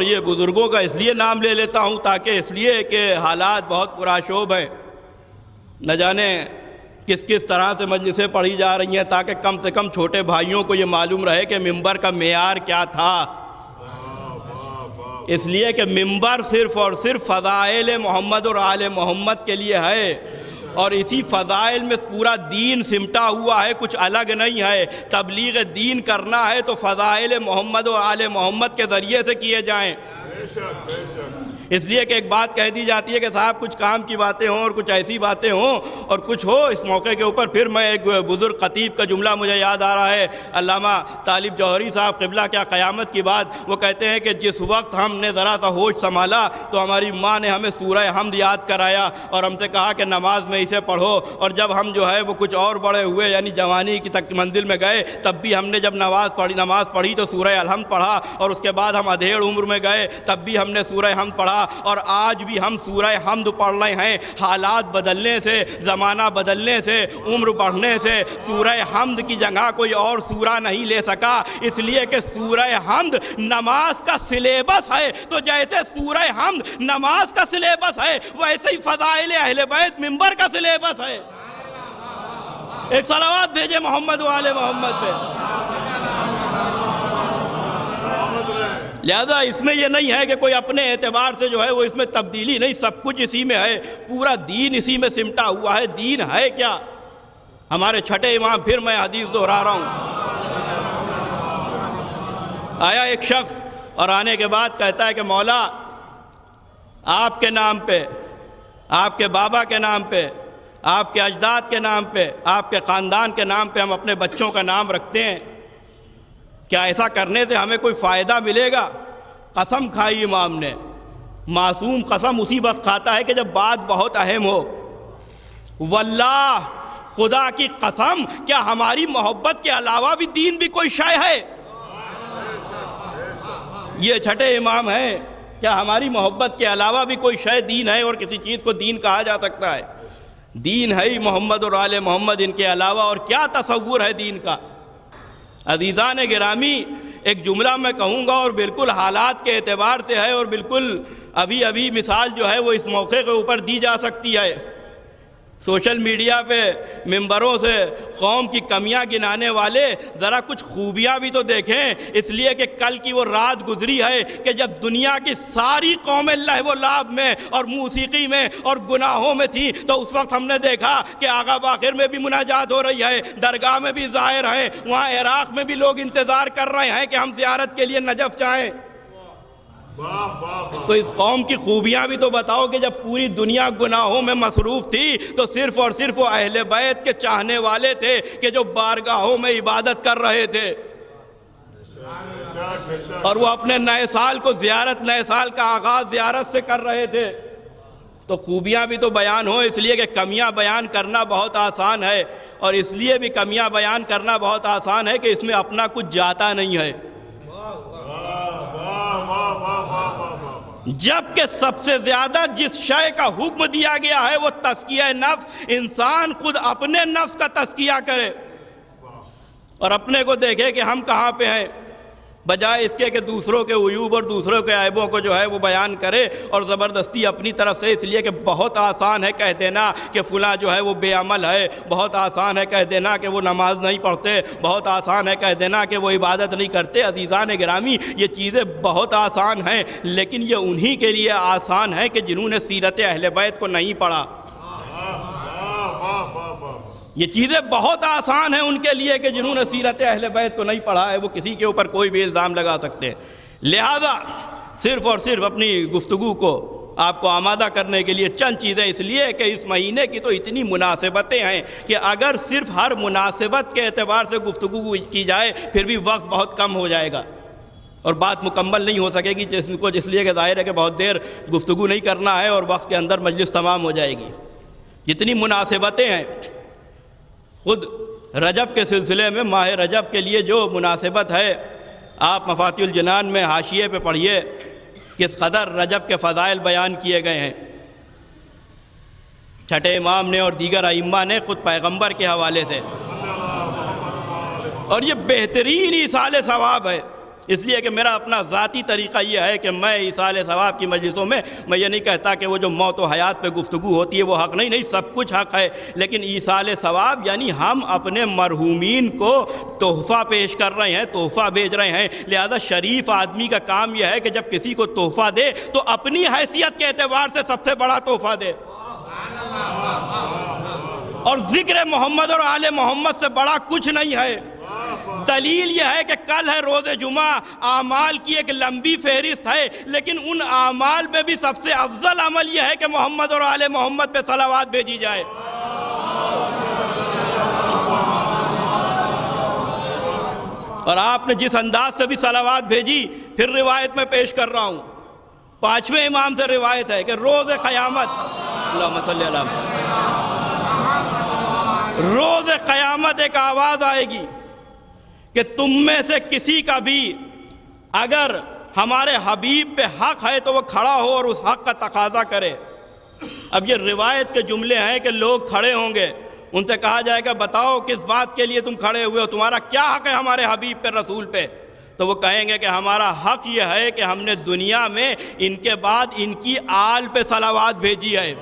یہ بزرگوں کا اس لیے نام لے لیتا ہوں تاکہ اس لیے کہ حالات بہت پرآشوب ہیں، نہ جانے کس کس طرح سے مجلسیں پڑھی جا رہی ہیں، تاکہ کم سے کم چھوٹے بھائیوں کو یہ معلوم رہے کہ منبر کا معیار کیا تھا۔ اس لیے کہ منبر صرف اور صرف فضائل محمد اور آل محمد کے لیے ہے، اور اسی فضائل میں پورا دین سمٹا ہوا ہے، کچھ الگ نہیں ہے۔ تبلیغ دین کرنا ہے تو فضائل محمد اور آل محمد کے ذریعے سے کیے جائیں۔ اس لیے کہ ایک بات کہہ دی جاتی ہے کہ صاحب کچھ کام کی باتیں ہوں اور کچھ ایسی باتیں ہوں اور کچھ ہو۔ اس موقع کے اوپر پھر میں ایک بزرگ خطیب کا جملہ مجھے یاد آ رہا ہے، علامہ طالب جوہری صاحب قبلہ کیا قیامت کی بات، وہ کہتے ہیں کہ جس وقت ہم نے ذرا سا ہوش سنبھالا تو ہماری ماں نے ہمیں سورہ حمد یاد کرایا اور ہم سے کہا کہ نماز میں اسے پڑھو، اور جب ہم جو ہے وہ کچھ اور بڑے ہوئے یعنی جوانی کی تک منزل میں گئے تب بھی ہم نے جب نماز پڑھی تو سورہ الحمد پڑھا، اور اس کے بعد ہم ادھیڑ عمر میں گئے تب بھی ہم نے سورہ حمد پڑھا، اور آج بھی ہم سورہ حمد پڑھ رہے ہیں۔ حالات بدلنے سے، زمانہ بدلنے سے، عمر بڑھنے سے سورہ حمد کی جگہ کوئی اور سورہ نہیں لے سکا، اس لیے کہ سورہ حمد نماز کا سلیبس ہے۔ تو جیسے سورہ حمد نماز کا سلیبس ہے ویسے ہی فضائل اہل بیت منبر کا سلیبس ہے۔ ایک صلوات بھیجے محمد و آل محمد پہ۔ لہذا اس میں یہ نہیں ہے کہ کوئی اپنے اعتبار سے جو ہے وہ اس میں تبدیلی نہیں، سب کچھ اسی میں ہے، پورا دین اسی میں سمٹا ہوا ہے۔ دین ہے کیا؟ ہمارے چھٹے امام، پھر میں حدیث دہرا رہا ہوں، آیا ایک شخص اور آنے کے بعد کہتا ہے کہ مولا آپ کے نام پہ، آپ کے بابا کے نام پہ، آپ کے اجداد کے نام پہ، آپ کے خاندان کے نام پہ ہم اپنے بچوں کا نام رکھتے ہیں، کیا ایسا کرنے سے ہمیں کوئی فائدہ ملے گا؟ قسم کھائی امام نے، معصوم قسم اسی وقت کھاتا ہے کہ جب بات بہت اہم ہو۔ واللہ، خدا کی قسم، کیا ہماری محبت کے علاوہ بھی دین بھی کوئی شے ہے؟ یہ چھٹے امام ہیں، کیا ہماری محبت کے علاوہ بھی کوئی شے دین ہے اور کسی چیز کو دین کہا جا سکتا ہے؟ دین ہے ہی محمد اور آل محمد، ان کے علاوہ اور کیا تصور ہے دین کا؟ عزیزان گرامی، ایک جملہ میں کہوں گا اور بالکل حالات کے اعتبار سے ہے، اور بالکل ابھی مثال جو ہے وہ اس موقع کے اوپر دی جا سکتی ہے۔ سوشل میڈیا پہ ممبروں سے قوم کی کمیاں گنانے والے ذرا کچھ خوبیاں بھی تو دیکھیں، اس لیے کہ کل کی وہ رات گزری ہے کہ جب دنیا کی ساری قومیں لہو و لعب میں اور موسیقی میں اور گناہوں میں تھیں، تو اس وقت ہم نے دیکھا کہ آغا باقر میں بھی مناجات ہو رہی ہے، درگاہ میں بھی ظاہر ہیں، وہاں عراق میں بھی لوگ انتظار کر رہے ہیں کہ ہم زیارت کے لیے نجف جائیں۔ تو اس قوم کی خوبیاں بھی تو بتاؤ کہ جب پوری دنیا گناہوں میں مصروف تھی تو صرف اور صرف وہ اہل بیت کے چاہنے والے تھے کہ جو بارگاہوں میں عبادت کر رہے تھے، اور وہ اپنے نئے سال کو زیارت، نئے سال کا آغاز زیارت سے کر رہے تھے۔ تو خوبیاں بھی تو بیان ہوں، اس لیے کہ کمیاں بیان کرنا بہت آسان ہے، اور اس لیے بھی کمیاں بیان کرنا بہت آسان ہے کہ اس میں اپنا کچھ جاتا نہیں ہے۔ جبکہ سب سے زیادہ جس شے کا حکم دیا گیا ہے وہ تزکیہ نفس، انسان خود اپنے نفس کا تزکیہ کرے اور اپنے کو دیکھے کہ ہم کہاں پہ ہیں، بجائے اس کے کہ دوسروں کے عیوب اور دوسروں کے عیبوں کو جو ہے وہ بیان کرے اور زبردستی اپنی طرف سے۔ اس لیے کہ بہت آسان ہے کہہ دینا کہ فلاں جو ہے وہ بے عمل ہے، بہت آسان ہے کہہ دینا کہ وہ نماز نہیں پڑھتے، بہت آسان ہے کہہ دینا کہ وہ عبادت نہیں کرتے۔ عزیزان گرامی، یہ چیزیں بہت آسان ہیں، لیکن یہ انہی کے لیے آسان ہے کہ جنہوں نے سیرت اہل بیت کو نہیں پڑھا۔ یہ چیزیں بہت آسان ہیں ان کے لیے کہ جنہوں نے سیرت اہل بیت کو نہیں پڑھا ہے، وہ کسی کے اوپر کوئی بھی الزام لگا سکتے ہیں۔ لہذا صرف اور صرف اپنی گفتگو کو آپ کو آمادہ کرنے کے لیے چند چیزیں، اس لیے کہ اس مہینے کی تو اتنی مناسبتیں ہیں کہ اگر صرف ہر مناسبت کے اعتبار سے گفتگو کی جائے پھر بھی وقت بہت کم ہو جائے گا اور بات مکمل نہیں ہو سکے گی، جس لیے کہ ظاہر ہے کہ بہت دیر گفتگو نہیں کرنا ہے اور وقت کے اندر مجلس تمام ہو جائے گی۔ جتنی مناسبتیں ہیں، خود رجب کے سلسلے میں ماہ رجب کے لیے جو مناسبت ہے، آپ مفاتیح الجنان میں حاشیے پہ پڑھیے کس قدر رجب کے فضائل بیان کیے گئے ہیں۔ چھٹے امام نے اور دیگر ائمہ نے خود پیغمبر کے حوالے سے، اور یہ بہترین ایصال ثواب ہے اس لیے کہ میرا اپنا ذاتی طریقہ یہ ہے کہ میں ایصال ثواب کی مجلسوں میں یہ نہیں کہتا کہ وہ جو موت و حیات پہ گفتگو ہوتی ہے وہ حق نہیں، سب کچھ حق ہے، لیکن ایصال ثواب یعنی ہم اپنے مرحومین کو تحفہ پیش کر رہے ہیں، تحفہ بھیج رہے ہیں۔ لہذا شریف آدمی کا کام یہ ہے کہ جب کسی کو تحفہ دے تو اپنی حیثیت کے اعتبار سے سب سے بڑا تحفہ دے، اور ذکر محمد اور آل محمد سے بڑا کچھ نہیں ہے۔ دلیل یہ ہے کہ کل ہے روز جمعہ، اعمال کی ایک لمبی فہرست ہے، لیکن ان اعمال میں بھی سب سے افضل عمل یہ ہے کہ محمد اور آل محمد پہ صلوات بھیجی جائے۔ اور آپ نے جس انداز سے بھی صلوات بھیجی، پھر روایت میں پیش کر رہا ہوں، 5ویں امام سے روایت ہے کہ روز قیامت، اللہم صلی اللہ علیہ وسلم، روز قیامت ایک آواز آئے گی کہ تم میں سے کسی کا بھی اگر ہمارے حبیب پہ حق ہے تو وہ کھڑا ہو اور اس حق کا تقاضا کرے۔ اب یہ روایت کے جملے ہیں کہ لوگ کھڑے ہوں گے، ان سے کہا جائے گا بتاؤ کس بات کے لیے تم کھڑے ہوئے ہو، تمہارا کیا حق ہے ہمارے حبیب پہ، رسول پہ؟ تو وہ کہیں گے کہ ہمارا حق یہ ہے کہ ہم نے دنیا میں ان کے بعد ان کی آل پہ صلوات بھیجی ہے۔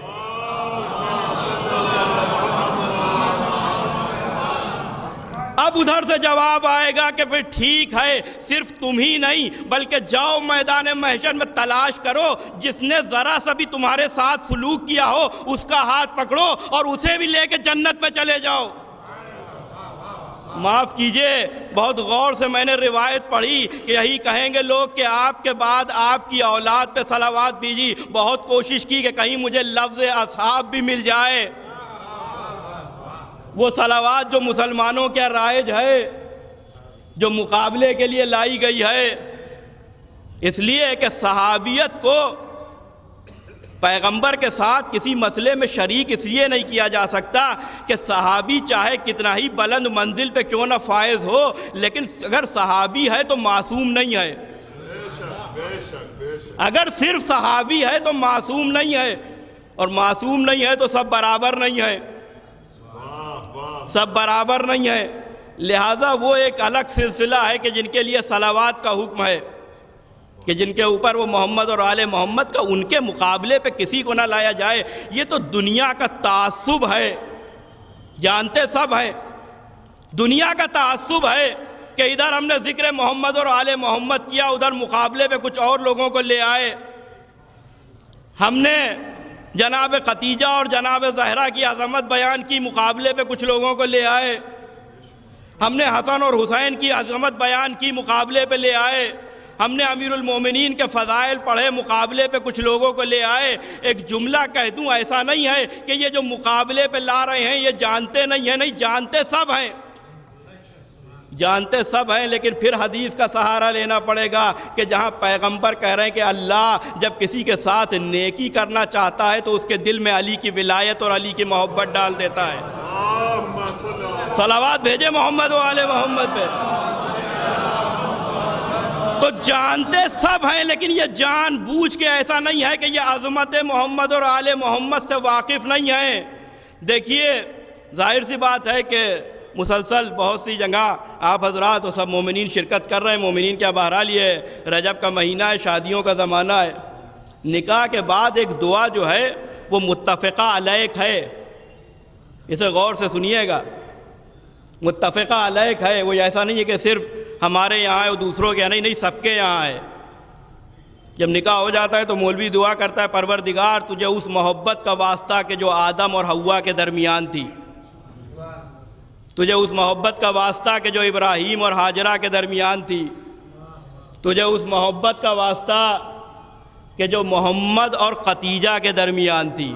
اب ادھر سے جواب آئے گا کہ پھر ٹھیک ہے، صرف تم ہی نہیں بلکہ جاؤ میدان محشر میں تلاش کرو، جس نے ذرا سا بھی تمہارے ساتھ سلوک کیا ہو اس کا ہاتھ پکڑو اور اسے بھی لے کے جنت میں چلے جاؤ۔ معاف کیجئے، بہت غور سے میں نے روایت پڑھی کہ یہی کہیں گے لوگ کہ آپ کے بعد آپ کی اولاد پہ صلوات بھیجی۔ بہت کوشش کی کہ کہیں مجھے لفظ اصحاب بھی مل جائے، وہ صلوات جو مسلمانوں کے رائج ہے، جو مقابلے کے لیے لائی گئی ہے، اس لیے کہ صحابیت کو پیغمبر کے ساتھ کسی مسئلے میں شریک اس لیے نہیں کیا جا سکتا کہ صحابی چاہے کتنا ہی بلند منزل پہ کیوں نہ فائز ہو، لیکن اگر صحابی ہے تو معصوم نہیں ہے۔ اگر صرف صحابی ہے تو معصوم نہیں ہے، اور معصوم نہیں ہے تو سب برابر نہیں ہے، سب برابر نہیں ہے۔ لہذا وہ ایک الگ سلسلہ ہے کہ جن کے لیے صلوات کا حکم ہے، کہ جن کے اوپر وہ محمد اور آل محمد کا ان کے مقابلے پہ کسی کو نہ لایا جائے۔ یہ تو دنیا کا تعصب ہے، جانتے سب ہیں، دنیا کا تعصب ہے کہ ادھر ہم نے ذکر محمد اور آل محمد کیا، ادھر مقابلے پہ کچھ اور لوگوں کو لے آئے۔ ہم نے جناب خدیجہ اور جناب زہرا کی عظمت بیان کی، مقابلے پہ کچھ لوگوں کو لے آئے۔ ہم نے حسن اور حسین کی عظمت بیان کی، مقابلے پہ لے آئے۔ ہم نے امیر المومنین کے فضائل پڑھے، مقابلے پہ کچھ لوگوں کو لے آئے۔ ایک جملہ کہہ دوں، ایسا نہیں ہے کہ یہ جو مقابلے پہ لا رہے ہیں یہ جانتے نہیں ہیں، نہیں جانتے سب ہیں، جانتے سب ہیں، لیکن پھر حدیث کا سہارا لینا پڑے گا کہ جہاں پیغمبر کہہ رہے ہیں کہ اللہ جب کسی کے ساتھ نیکی کرنا چاہتا ہے تو اس کے دل میں علی کی ولایت اور علی کی محبت ڈال دیتا ہے۔ صلوات بھیجے محمد و آل محمد پہ۔ تو جانتے سب ہیں، لیکن یہ جان بوجھ کے ایسا نہیں ہے کہ یہ عظمت محمد اور آل محمد سے واقف نہیں ہیں۔ دیکھیے ظاہر سی بات ہے کہ مسلسل بہت سی جگہ آپ حضرات و سب مومنین شرکت کر رہے ہیں۔ مومنین کیا بہرحال یہ رجب کا مہینہ ہے، شادیوں کا زمانہ ہے۔ نکاح کے بعد ایک دعا جو ہے وہ متفقہ علیک ہے، اسے غور سے سنیے گا۔ متفقہ علیک ہے، وہ ایسا نہیں ہے کہ صرف ہمارے یہاں ہے اور دوسروں کے یہاں نہیں، سب کے یہاں ہے۔ جب نکاح ہو جاتا ہے تو مولوی دعا کرتا ہے پروردگار تجھے اس محبت کا واسطہ کہ جو آدم اور حوا کے درمیان تھی، تجھے اس محبت کا واسطہ کہ جو ابراہیم اور ہاجرہ کے درمیان تھی، تجھے اس محبت کا واسطہ کہ جو محمد اور خدیجہ کے درمیان تھی۔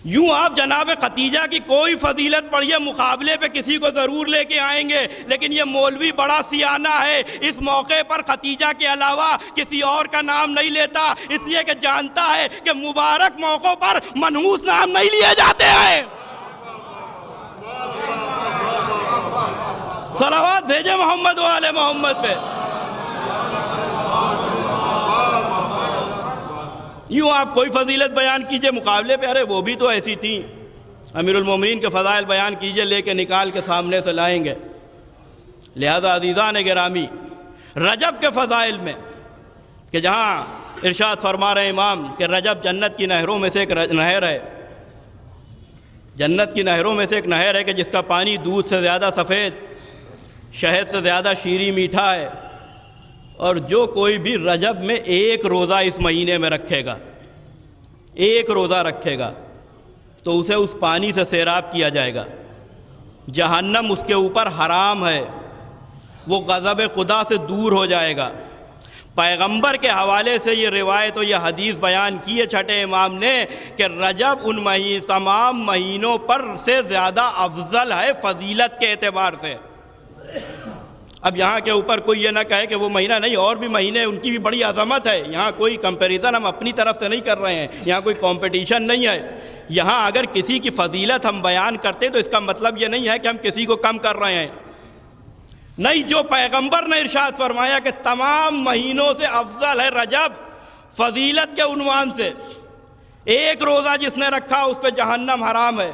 یوں آپ جناب خدیجہ کی کوئی فضیلت پڑھیے، مقابلے پہ کسی کو ضرور لے کے آئیں گے، لیکن یہ مولوی بڑا سیانہ ہے، اس موقع پر خدیجہ کے علاوہ کسی اور کا نام نہیں لیتا، اس لیے کہ جانتا ہے کہ مبارک موقعوں پر منحوس نام نہیں لیے جاتے ہیں۔ صلوات بھیجے محمد و آل محمد پہ۔ یوں آپ کوئی فضیلت بیان کیجئے مقابلے پہ، ارے وہ بھی تو ایسی تھیں، امیر المومنین کے فضائل بیان کیجئے، لے کے نکال کے سامنے سے لائیں گے۔ لہذا عزیزان گرامی، رجب کے فضائل میں کہ جہاں ارشاد فرما رہے امام کہ رجب جنت کی نہروں میں سے ایک نہر ہے، جنت کی نہروں میں سے ایک نہر ہے کہ جس کا پانی دودھ سے زیادہ سفید، شہد سے زیادہ شیریں میٹھا ہے، اور جو کوئی بھی رجب میں ایک روزہ اس مہینے میں رکھے گا، ایک روزہ رکھے گا، تو اسے اس پانی سے سیراب کیا جائے گا، جہنم اس کے اوپر حرام ہے، وہ غضب خدا سے دور ہو جائے گا۔ پیغمبر کے حوالے سے یہ روایت و یہ حدیث بیان کی ہے چھٹے امام نے کہ رجب ان تمام مہینوں پر سے زیادہ افضل ہے فضیلت کے اعتبار سے۔ اب یہاں کے اوپر کوئی یہ نہ کہے کہ وہ مہینہ نہیں، اور بھی مہینے ان کی بھی بڑی عظمت ہے، یہاں کوئی کمپیریزن ہم اپنی طرف سے نہیں کر رہے ہیں، یہاں کوئی کمپٹیشن نہیں ہے۔ یہاں اگر کسی کی فضیلت ہم بیان کرتے تو اس کا مطلب یہ نہیں ہے کہ ہم کسی کو کم کر رہے ہیں، نہیں، جو پیغمبر نے ارشاد فرمایا کہ تمام مہینوں سے افضل ہے رجب فضیلت کے عنوان سے، ایک روزہ جس نے رکھا اس پہ جہنم حرام ہے۔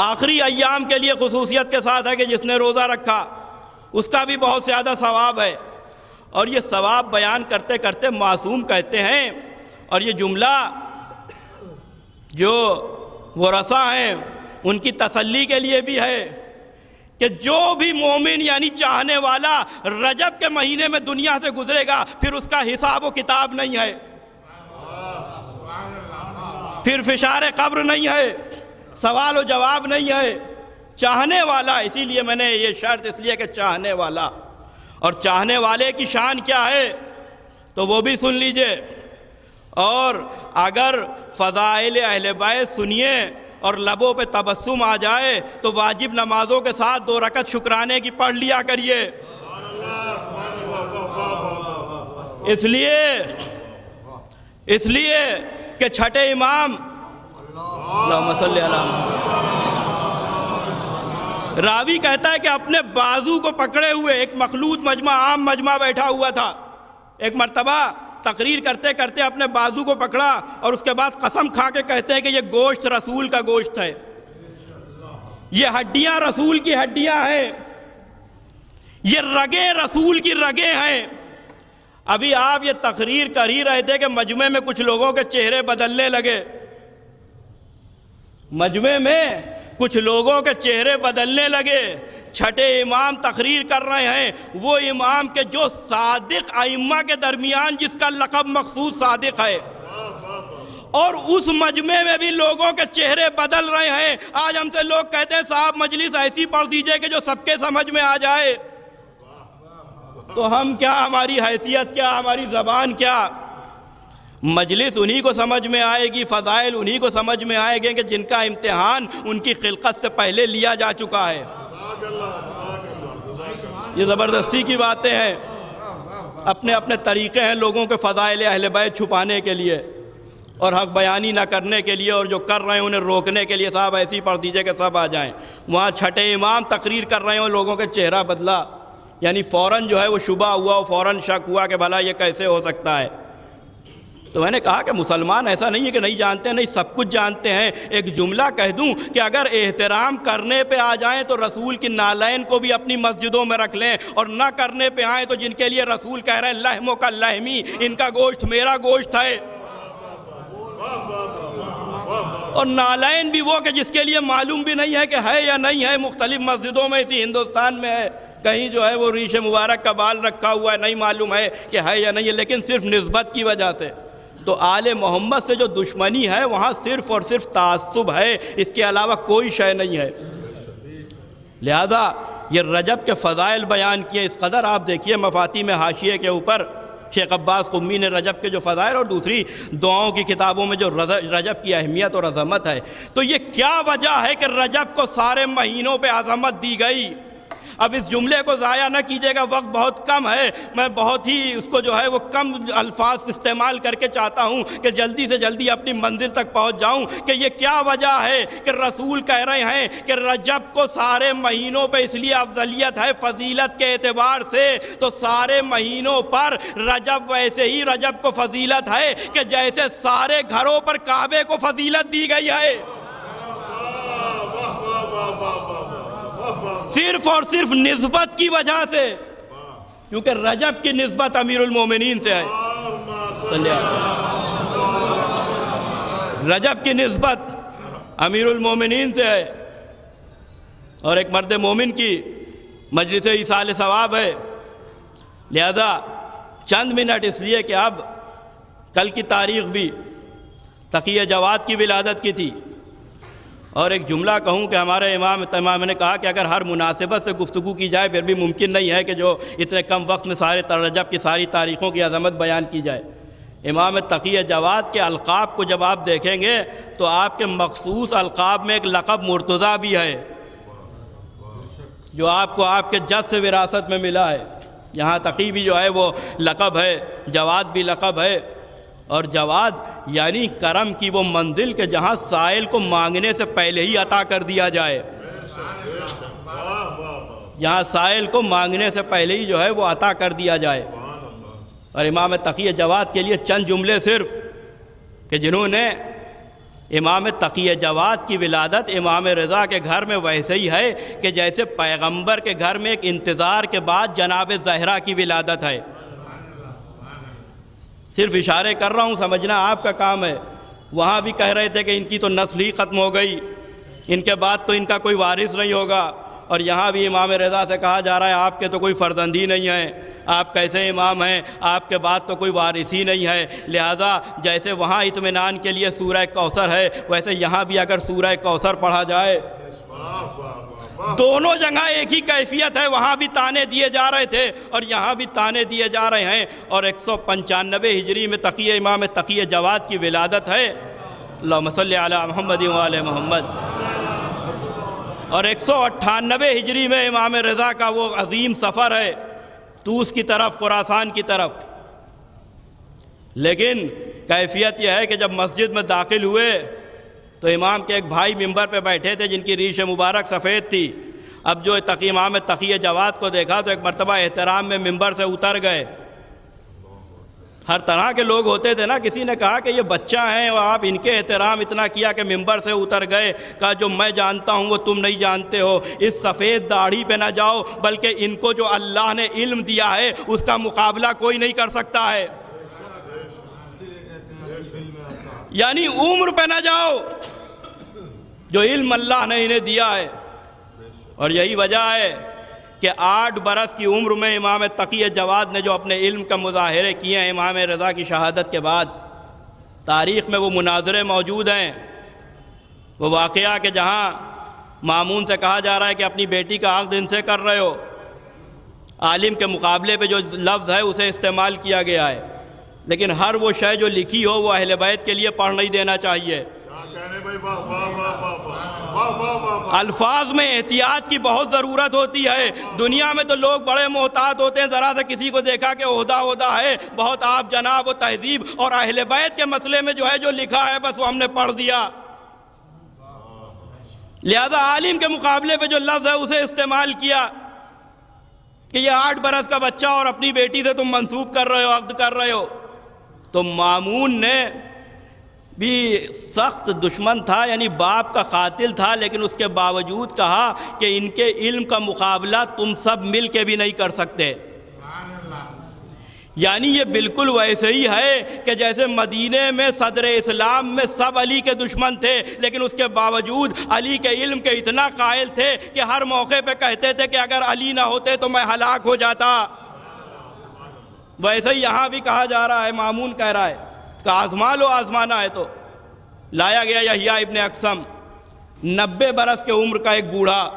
آخری ایام کے لیے خصوصیت کے ساتھ ہے کہ جس نے روزہ رکھا اس کا بھی بہت زیادہ ثواب ہے۔ اور یہ ثواب بیان کرتے کرتے معصوم کہتے ہیں، اور یہ جملہ جو ورثہ ہیں ان کی تسلی کے لیے بھی ہے کہ جو بھی مومن یعنی چاہنے والا رجب کے مہینے میں دنیا سے گزرے گا پھر اس کا حساب و کتاب نہیں ہے، پھر فشار قبر نہیں ہے، سوال و جواب نہیں ہے، چاہنے والا۔ اسی لیے میں نے یہ شرط اس لیے کہ چاہنے والا، اور چاہنے والے کی شان کیا ہے تو وہ بھی سن لیجئے۔ اور اگر فضائل اہل بیت سنیے اور لبوں پہ تبسم آ جائے تو واجب نمازوں کے ساتھ 2 رکعت شکرانے کی پڑھ لیا کریے۔ اس لیے کہ چھٹے امام اللہم صلی علی محمد، راوی کہتا ہے کہ اپنے بازو کو پکڑے ہوئے ایک مخلوط مجمع، عام مجمع بیٹھا ہوا تھا، ایک مرتبہ تقریر کرتے کرتے اپنے بازو کو پکڑا اور اس کے بعد قسم کھا کے کہتے ہیں کہ یہ گوشت رسول کا گوشت ہے، یہ ہڈیاں رسول کی ہڈیاں ہیں، یہ رگیں رسول کی رگیں ہیں۔ ابھی آپ یہ تقریر کر ہی رہے تھے کہ مجمع میں کچھ لوگوں کے چہرے بدلنے لگے، مجمع میں کچھ لوگوں کے چہرے بدلنے لگے۔ چھٹے امام تقریر کر رہے ہیں، وہ امام کے جو صادق ائمہ کے درمیان جس کا لقب مخصوص صادق ہے، اور اس مجمع میں بھی لوگوں کے چہرے بدل رہے ہیں۔ آج ہم سے لوگ کہتے ہیں صاحب مجلس ایسی پڑھ دیجئے کہ جو سب کے سمجھ میں آ جائے، تو ہم کیا، ہماری حیثیت کیا، ہماری زبان کیا؟ مجلس انہی کو سمجھ میں آئے گی، فضائل انہی کو سمجھ میں آئے گے کہ جن کا امتحان ان کی خلقت سے پہلے لیا جا چکا ہے۔ یہ زبردستی کی باتیں ہیں، اپنے اپنے طریقے ہیں لوگوں کے فضائل اہل بیت چھپانے کے لیے اور حق بیانی نہ کرنے کے لیے، اور جو کر رہے ہیں انہیں روکنے کے لیے صاحب ایسی پڑھ دیجئے کہ سب آ جائیں۔ وہاں چھٹے امام تقریر کر رہے ہیں اور لوگوں کے چہرہ بدلا، یعنی فوراً جو ہے وہ شبہ ہوا، وہ فوراً شک ہوا کہ بھلا یہ کیسے ہو سکتا ہے۔ تو میں نے کہا کہ مسلمان ایسا نہیں ہے کہ نہیں جانتے ہیں، نہیں، سب کچھ جانتے ہیں۔ ایک جملہ کہہ دوں کہ اگر احترام کرنے پہ آ جائیں تو رسول کی نالین کو بھی اپنی مسجدوں میں رکھ لیں، اور نہ کرنے پہ آئیں تو جن کے لیے رسول کہہ رہے ہیں لحموں کا لحمی، ان کا گوشت میرا گوشت ہے، اور نالین بھی وہ کہ جس کے لیے معلوم بھی نہیں ہے کہ ہے یا نہیں ہے، مختلف مسجدوں میں اسی ہندوستان میں ہے، کہیں جو ہے وہ ریش مبارک کا بال رکھا ہوا ہے، نہیں معلوم ہے کہ ہے یا نہیں ہے، لیکن صرف نسبت کی وجہ سے۔ تو آل محمد سے جو دشمنی ہے وہاں صرف اور صرف تعصب ہے، اس کے علاوہ کوئی شے نہیں ہے۔ لہذا یہ رجب کے فضائل بیان کیے اس قدر، آپ دیکھیے مفاتیح میں حاشیے کے اوپر شیخ عباس قمی نے رجب کے جو فضائل اور دوسری دعاؤں کی کتابوں میں جو رجب کی اہمیت اور عظمت ہے، تو یہ کیا وجہ ہے کہ رجب کو سارے مہینوں پہ عظمت دی گئی؟ اب اس جملے کو ضائع نہ کیجیے گا، وقت بہت کم ہے، میں بہت ہی اس کو جو ہے وہ کم الفاظ استعمال کر کے چاہتا ہوں کہ جلدی سے جلدی اپنی منزل تک پہنچ جاؤں کہ یہ کیا وجہ ہے کہ رسول کہہ رہے ہیں کہ رجب کو سارے مہینوں پہ اس لیے افضلیت ہے فضیلت کے اعتبار سے، تو سارے مہینوں پر رجب ویسے ہی رجب کو فضیلت ہے کہ جیسے سارے گھروں پر کعبے کو فضیلت دی گئی ہے۔ صرف اور صرف نسبت کی وجہ سے، کیونکہ رجب کی نسبت امیر المومنین سے ہے، رجب کی نسبت امیر المومنین سے ہے، اور ایک مرد مومن کی مجلس ایصال ثواب ہے، لہذا چند منٹ اس لیے کہ اب کل کی تاریخ بھی تقی جواد کی ولادت کی تھی، اور ایک جملہ کہوں کہ ہمارے امام نے کہا کہ اگر ہر مناسبت سے گفتگو کی جائے پھر بھی ممکن نہیں ہے کہ جو اتنے کم وقت میں سارے رجب کی ساری تاریخوں کی عظمت بیان کی جائے۔ امام تقی جواد کے القاب کو جب آپ دیکھیں گے تو آپ کے مخصوص القاب میں ایک لقب مرتضیٰ بھی ہے، جو آپ کو آپ کے جد سے وراثت میں ملا ہے۔ یہاں تقی بھی جو ہے وہ لقب ہے، جواد بھی لقب ہے، اور جواد یعنی کرم کی وہ منزل کہ جہاں سائل کو مانگنے سے پہلے ہی عطا کر دیا جائے، یہاں سائل کو مانگنے سے پہلے ہی جو ہے وہ عطا کر دیا جائے۔ اور امام تقی جواد کے لیے چند جملے صرف کہ جنہوں نے امام تقی جواد کی ولادت امام رضا کے گھر میں ویسے ہی ہے کہ جیسے پیغمبر کے گھر میں ایک انتظار کے بعد جناب زہرا کی ولادت ہے۔ صرف اشارے کر رہا ہوں، سمجھنا آپ کا کام ہے۔ وہاں بھی کہہ رہے تھے کہ ان کی تو نسل ہی ختم ہو گئی، ان کے بعد تو ان کا کوئی وارث نہیں ہوگا، اور یہاں بھی امام رضا سے کہا جا رہا ہے آپ کے تو کوئی فرزند ہی نہیں ہے، آپ کیسے امام ہیں، آپ کے بعد تو کوئی وارث ہی نہیں ہے۔ لہذا جیسے وہاں اطمینان کے لیے سورہ کوثر ہے، ویسے یہاں بھی اگر سورہ کوثر پڑھا جائے، دونوں جگہ ایک ہی کیفیت ہے، وہاں بھی تانے دیے جا رہے تھے اور یہاں بھی تانے دیے جا رہے ہیں۔ اور 195 ہجری میں امام تقی جواد کی ولادت ہے، اللہم صلی علی محمد و آل محمد، اور 198 ہجری میں امام رضا کا وہ عظیم سفر ہے طوس کی طرف، خراسان کی طرف۔ لیکن کیفیت یہ ہے کہ جب مسجد میں داخل ہوئے تو امام کے ایک بھائی ممبر پہ بیٹھے تھے جن کی ریش مبارک سفید تھی۔ اب جو امام تقی جواد کو دیکھا تو ایک مرتبہ احترام میں ممبر سے اتر گئے۔ ہر طرح کے لوگ ہوتے تھے نا، کسی نے کہا کہ یہ بچہ ہیں اور آپ ان کے احترام اتنا کیا کہ ممبر سے اتر گئے۔ کہا جو میں جانتا ہوں وہ تم نہیں جانتے ہو، اس سفید داڑھی پہ نہ جاؤ، بلکہ ان کو جو اللہ نے علم دیا ہے اس کا مقابلہ کوئی نہیں کر سکتا ہے، یعنی عمر پہ نہ جاؤ، جو علم اللہ نے انہیں دیا ہے۔ اور یہی وجہ ہے کہ 8 برس کی عمر میں امام تقی جواد نے جو اپنے علم کا مظاہرے کیے ہیں امام رضا کی شہادت کے بعد، تاریخ میں وہ مناظرے موجود ہیں۔ وہ واقعہ کہ جہاں مامون سے کہا جا رہا ہے کہ اپنی بیٹی کا عقد ان سے کر رہے ہو، عالم کے مقابلے پہ جو لفظ ہے اسے استعمال کیا گیا ہے، لیکن ہر وہ شے جو لکھی ہو وہ اہل بیت کے لیے پڑھ نہیں دینا چاہیے۔ الفاظ میں احتیاط کی بہت ضرورت ہوتی ہے۔ دنیا میں تو لوگ بڑے محتاط ہوتے ہیں، ذرا سے کسی کو دیکھا کہ عہدہ ہے، بہت آپ جناب و تہذیب، اور اہل بیت کے مسئلے میں جو ہے جو لکھا ہے بس وہ ہم نے پڑھ دیا۔ لہذا عالم کے مقابلے پہ جو لفظ ہے اسے استعمال کیا کہ یہ 8 برس کا بچہ اور اپنی بیٹی سے تم منسوب کر رہے ہو، عقد کر رہے ہو۔ تو مامون نے بھی سخت دشمن تھا، یعنی باپ کا قاتل تھا، لیکن اس کے باوجود کہا کہ ان کے علم کا مقابلہ تم سب مل کے بھی نہیں کر سکتے۔ یعنی یہ بالکل ویسے ہی ہے کہ جیسے مدینے میں صدر اسلام میں سب علی کے دشمن تھے، لیکن اس کے باوجود علی کے علم کے اتنا قائل تھے کہ ہر موقع پہ کہتے تھے کہ اگر علی نہ ہوتے تو میں ہلاک ہو جاتا۔ ویسے ہی یہاں بھی کہا جا رہا ہے، مامون کہہ رہا ہے کہ آزما لو، آزمانا ہے تو۔ لایا گیا یحییٰ ابن اقسم، 90 برس کے عمر کا ایک بوڑھا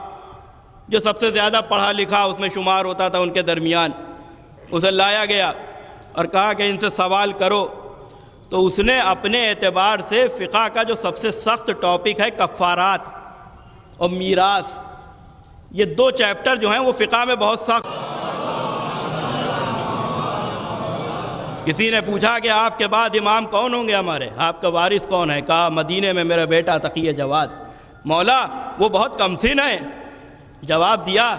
جو سب سے زیادہ پڑھا لکھا اس میں شمار ہوتا تھا ان کے درمیان، اسے لایا گیا اور کہا کہ ان سے سوال کرو۔ تو اس نے اپنے اعتبار سے فقہ کا جو سب سے سخت ٹاپک ہے کفارات اور میراث، یہ 2 چیپٹر جو ہیں وہ فقہ میں بہت سخت۔ کسی نے پوچھا کہ آپ کے بعد امام کون ہوں گے ہمارے، آپ کا وارث کون ہے؟ کہا مدینے میں میرا بیٹا تقی جواد۔ مولا وہ بہت کم سن ہے۔ جواب دیا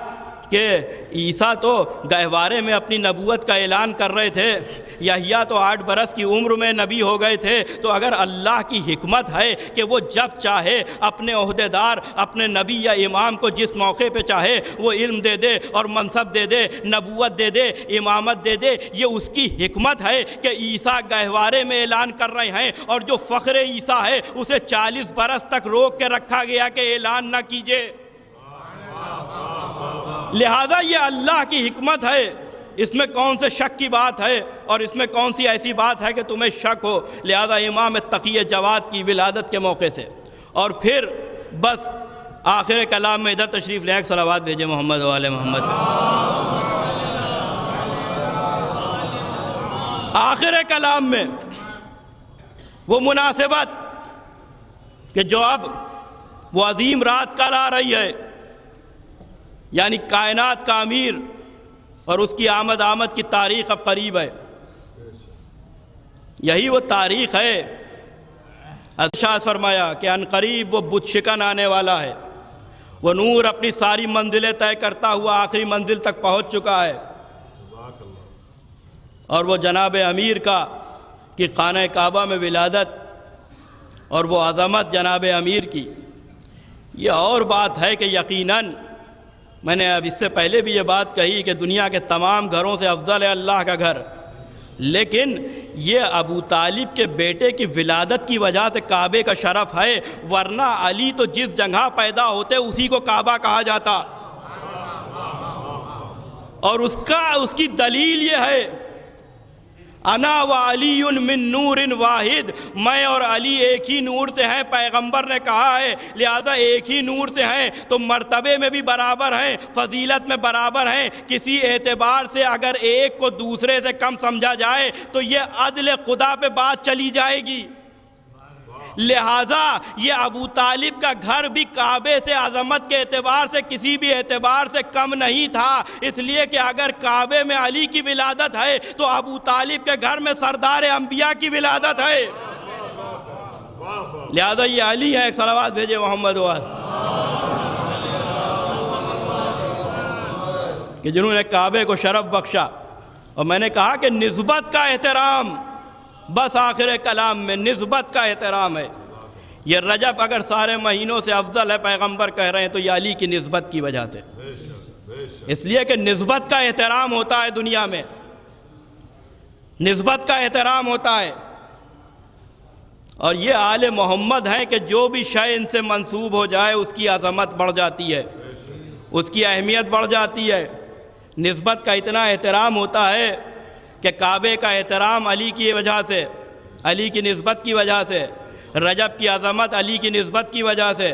کہ عیسیٰ تو گہوارے میں اپنی نبوت کا اعلان کر رہے تھے، یحییٰ تو 8 برس کی عمر میں نبی ہو گئے تھے، تو اگر اللہ کی حکمت ہے کہ وہ جب چاہے اپنے عہدیدار اپنے نبی یا امام کو جس موقع پہ چاہے وہ علم دے دے اور منصب دے دے، نبوت دے دے، امامت دے دے، یہ اس کی حکمت ہے کہ عیسیٰ گہوارے میں اعلان کر رہے ہیں، اور جو فخر عیسیٰ ہے اسے 40 برس تک روک کے رکھا گیا کہ اعلان نہ کیجیے۔ لہذا یہ اللہ کی حکمت ہے، اس میں کون سے شک کی بات ہے اور اس میں کون سی ایسی بات ہے کہ تمہیں شک ہو؟ لہذا امام تقی جواد کی ولادت کے موقع سے، اور پھر بس آخر کلام میں ادھر تشریف لے آئے، صلوات بھیجے محمد و آل محمد پہ۔ آخر کلام میں وہ مناسبت کہ جو اب وہ عظیم رات کل آ رہی ہے، یعنی کائنات کا امیر اور اس کی آمد کی تاریخ اب قریب ہے، یہی وہ تاریخ ہے۔ ارشاد فرمایا کہ ان قریب وہ بت شکن آنے والا ہے، وہ نور اپنی ساری منزلیں طے کرتا ہوا آخری منزل تک پہنچ چکا ہے، اور وہ جناب امیر کا کہ خانہ کعبہ میں ولادت اور وہ عظمت جناب امیر کی، یہ اور بات ہے کہ یقیناً میں نے اب اس سے پہلے بھی یہ بات کہی کہ دنیا کے تمام گھروں سے افضل ہے اللہ کا گھر، لیکن یہ ابو طالب کے بیٹے کی ولادت کی وجہ سے کعبے کا شرف ہے، ورنہ علی تو جس جگہ پیدا ہوتے اسی کو کعبہ کہا جاتا، اور اس کی دلیل یہ ہے انا و علی من نور واحد، میں اور علی ایک ہی نور سے ہیں، پیغمبر نے کہا ہے، لہذا ایک ہی نور سے ہیں تو مرتبے میں بھی برابر ہیں، فضیلت میں برابر ہیں، کسی اعتبار سے اگر ایک کو دوسرے سے کم سمجھا جائے تو یہ عدل خدا پہ بات چلی جائے گی۔ لہٰذا یہ ابو طالب کا گھر بھی کعبے سے عظمت کے اعتبار سے کسی بھی اعتبار سے کم نہیں تھا، اس لیے کہ اگر کعبے میں علی کی ولادت ہے تو ابو طالب کے گھر میں سردار انبیاء کی ولادت ہے، لہذا یہ علی ہے۔ ایک صلوات بھیجے محمد وآل، کہ جنہوں نے کعبے کو شرف بخشا۔ اور میں نے کہا کہ نسبت کا احترام، بس آخر کلام میں نسبت کا احترام ہے۔ یہ رجب اگر سارے مہینوں سے افضل ہے پیغمبر کہہ رہے ہیں تو یہ علی کی نسبت کی وجہ سے، اس لیے کہ نسبت کا احترام ہوتا ہے دنیا میں، نسبت کا احترام ہوتا ہے، اور یہ آل محمد ہیں کہ جو بھی شے ان سے منسوب ہو جائے اس کی عظمت بڑھ جاتی ہے، اس کی اہمیت بڑھ جاتی ہے۔ نسبت کا اتنا احترام ہوتا ہے کہ کعبے کا احترام علی کی وجہ سے، علی کی نسبت کی وجہ سے، رجب کی عظمت علی کی نسبت کی وجہ سے۔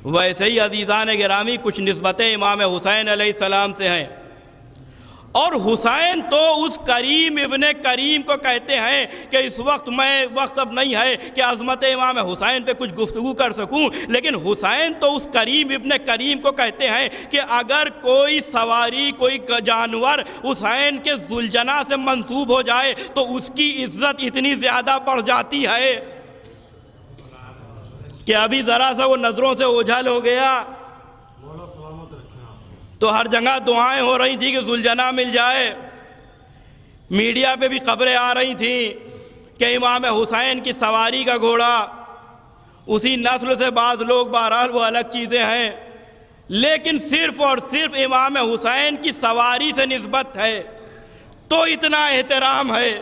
ویسے ہی عزیزان گرامی کچھ نسبتیں امام حسین علیہ السلام سے ہیں، اور حسین تو اس کریم ابن کریم کو کہتے ہیں کہ اس وقت اب نہیں ہے کہ عظمت امام حسین پہ کچھ گفتگو کر سکوں، لیکن حسین تو اس کریم ابن کریم کو کہتے ہیں کہ اگر کوئی سواری کوئی جانور حسین کے ذوالجناح سے منسوب ہو جائے تو اس کی عزت اتنی زیادہ بڑھ جاتی ہے کہ ابھی ذرا سا وہ نظروں سے اوجھل ہو گیا تو ہر جگہ دعائیں ہو رہی تھیں کہ ذوالجناح مل جائے، میڈیا پہ بھی خبریں آ رہی تھیں کہ امام حسین کی سواری کا گھوڑا، اسی نسل سے بعض لوگ، بہرحال وہ الگ چیزیں ہیں، لیکن صرف اور صرف امام حسین کی سواری سے نسبت ہے تو اتنا احترام ہے،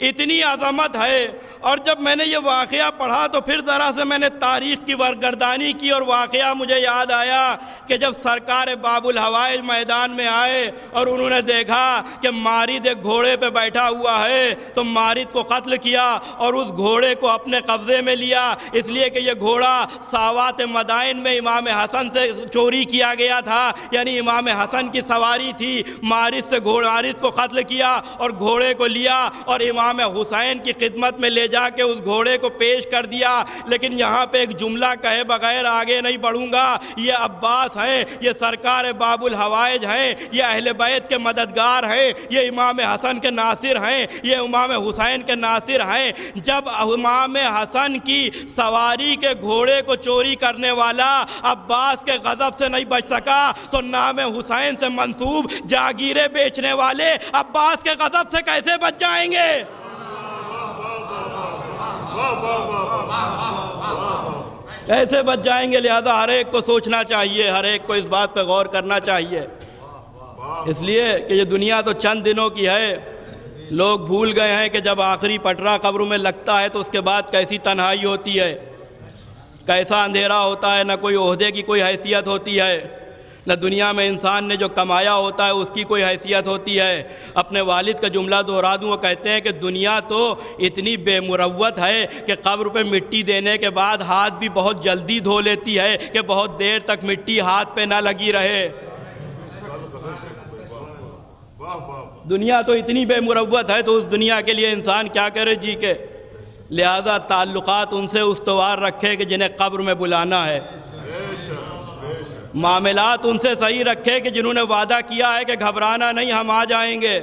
اتنی عظمت ہے۔ اور جب میں نے یہ واقعہ پڑھا تو پھر ذرا سے میں نے تاریخ کی ورگردانی کی، اور واقعہ مجھے یاد آیا کہ جب سرکار باب الحوائج میدان میں آئے اور انہوں نے دیکھا کہ مارد ایک گھوڑے پہ بیٹھا ہوا ہے تو مارد کو قتل کیا اور اس گھوڑے کو اپنے قبضے میں لیا، اس لیے کہ یہ گھوڑا ساوات مدائن میں امام حسن سے چوری کیا گیا تھا، یعنی امام حسن کی سواری تھی، مارد کو قتل کیا اور گھوڑے کو لیا اور امام حسین کی خدمت میں لے لے جا کے اس گھوڑے کو پیش کر دیا، لیکن یہاں پہ ایک جملہ کہے بغیر آگے نہیں بڑھوں گا۔ یہ عباس ہیں، یہ سرکار باب الحوائج ہیں، یہ اہل بیت کے مددگار ہیں، یہ امام حسن کے ناصر ہیں، یہ امام حسین کے ناصر ہیں۔ جب امام حسن کی سواری کے گھوڑے کو چوری کرنے والا عباس کے غضب سے نہیں بچ سکا تو نام حسین سے منسوب جاگیریں بیچنے والے عباس کے غضب سے کیسے بچ جائیں گے؟ کیسے بچ جائیں گے؟ لہذا ہر ایک کو سوچنا چاہیے، ہر ایک کو اس بات پہ غور کرنا چاہیے، اس لیے کہ یہ دنیا تو چند دنوں کی ہے۔ لوگ بھول گئے ہیں کہ جب آخری پٹرا قبر میں لگتا ہے تو اس کے بعد کیسی تنہائی ہوتی ہے، کیسا اندھیرا ہوتا ہے، نہ کوئی عہدے کی کوئی حیثیت ہوتی ہے، نہ دنیا میں انسان نے جو کمایا ہوتا ہے اس کی کوئی حیثیت ہوتی ہے۔ اپنے والد کا جملہ دہرا دوں، وہ کہتے ہیں کہ دنیا تو اتنی بے مروت ہے کہ قبر پہ مٹی دینے کے بعد ہاتھ بھی بہت جلدی دھو لیتی ہے کہ بہت دیر تک مٹی ہاتھ پہ نہ لگی رہے۔ دنیا تو اتنی بے مروت ہے تو اس دنیا کے لیے انسان کیا کرے جی کے؟ لہذا تعلقات ان سے استوار رکھے کہ جنہیں قبر میں بلانا ہے، معاملات ان سے صحیح رکھے کہ جنہوں نے وعدہ کیا ہے کہ گھبرانا نہیں، ہم آ جائیں گے۔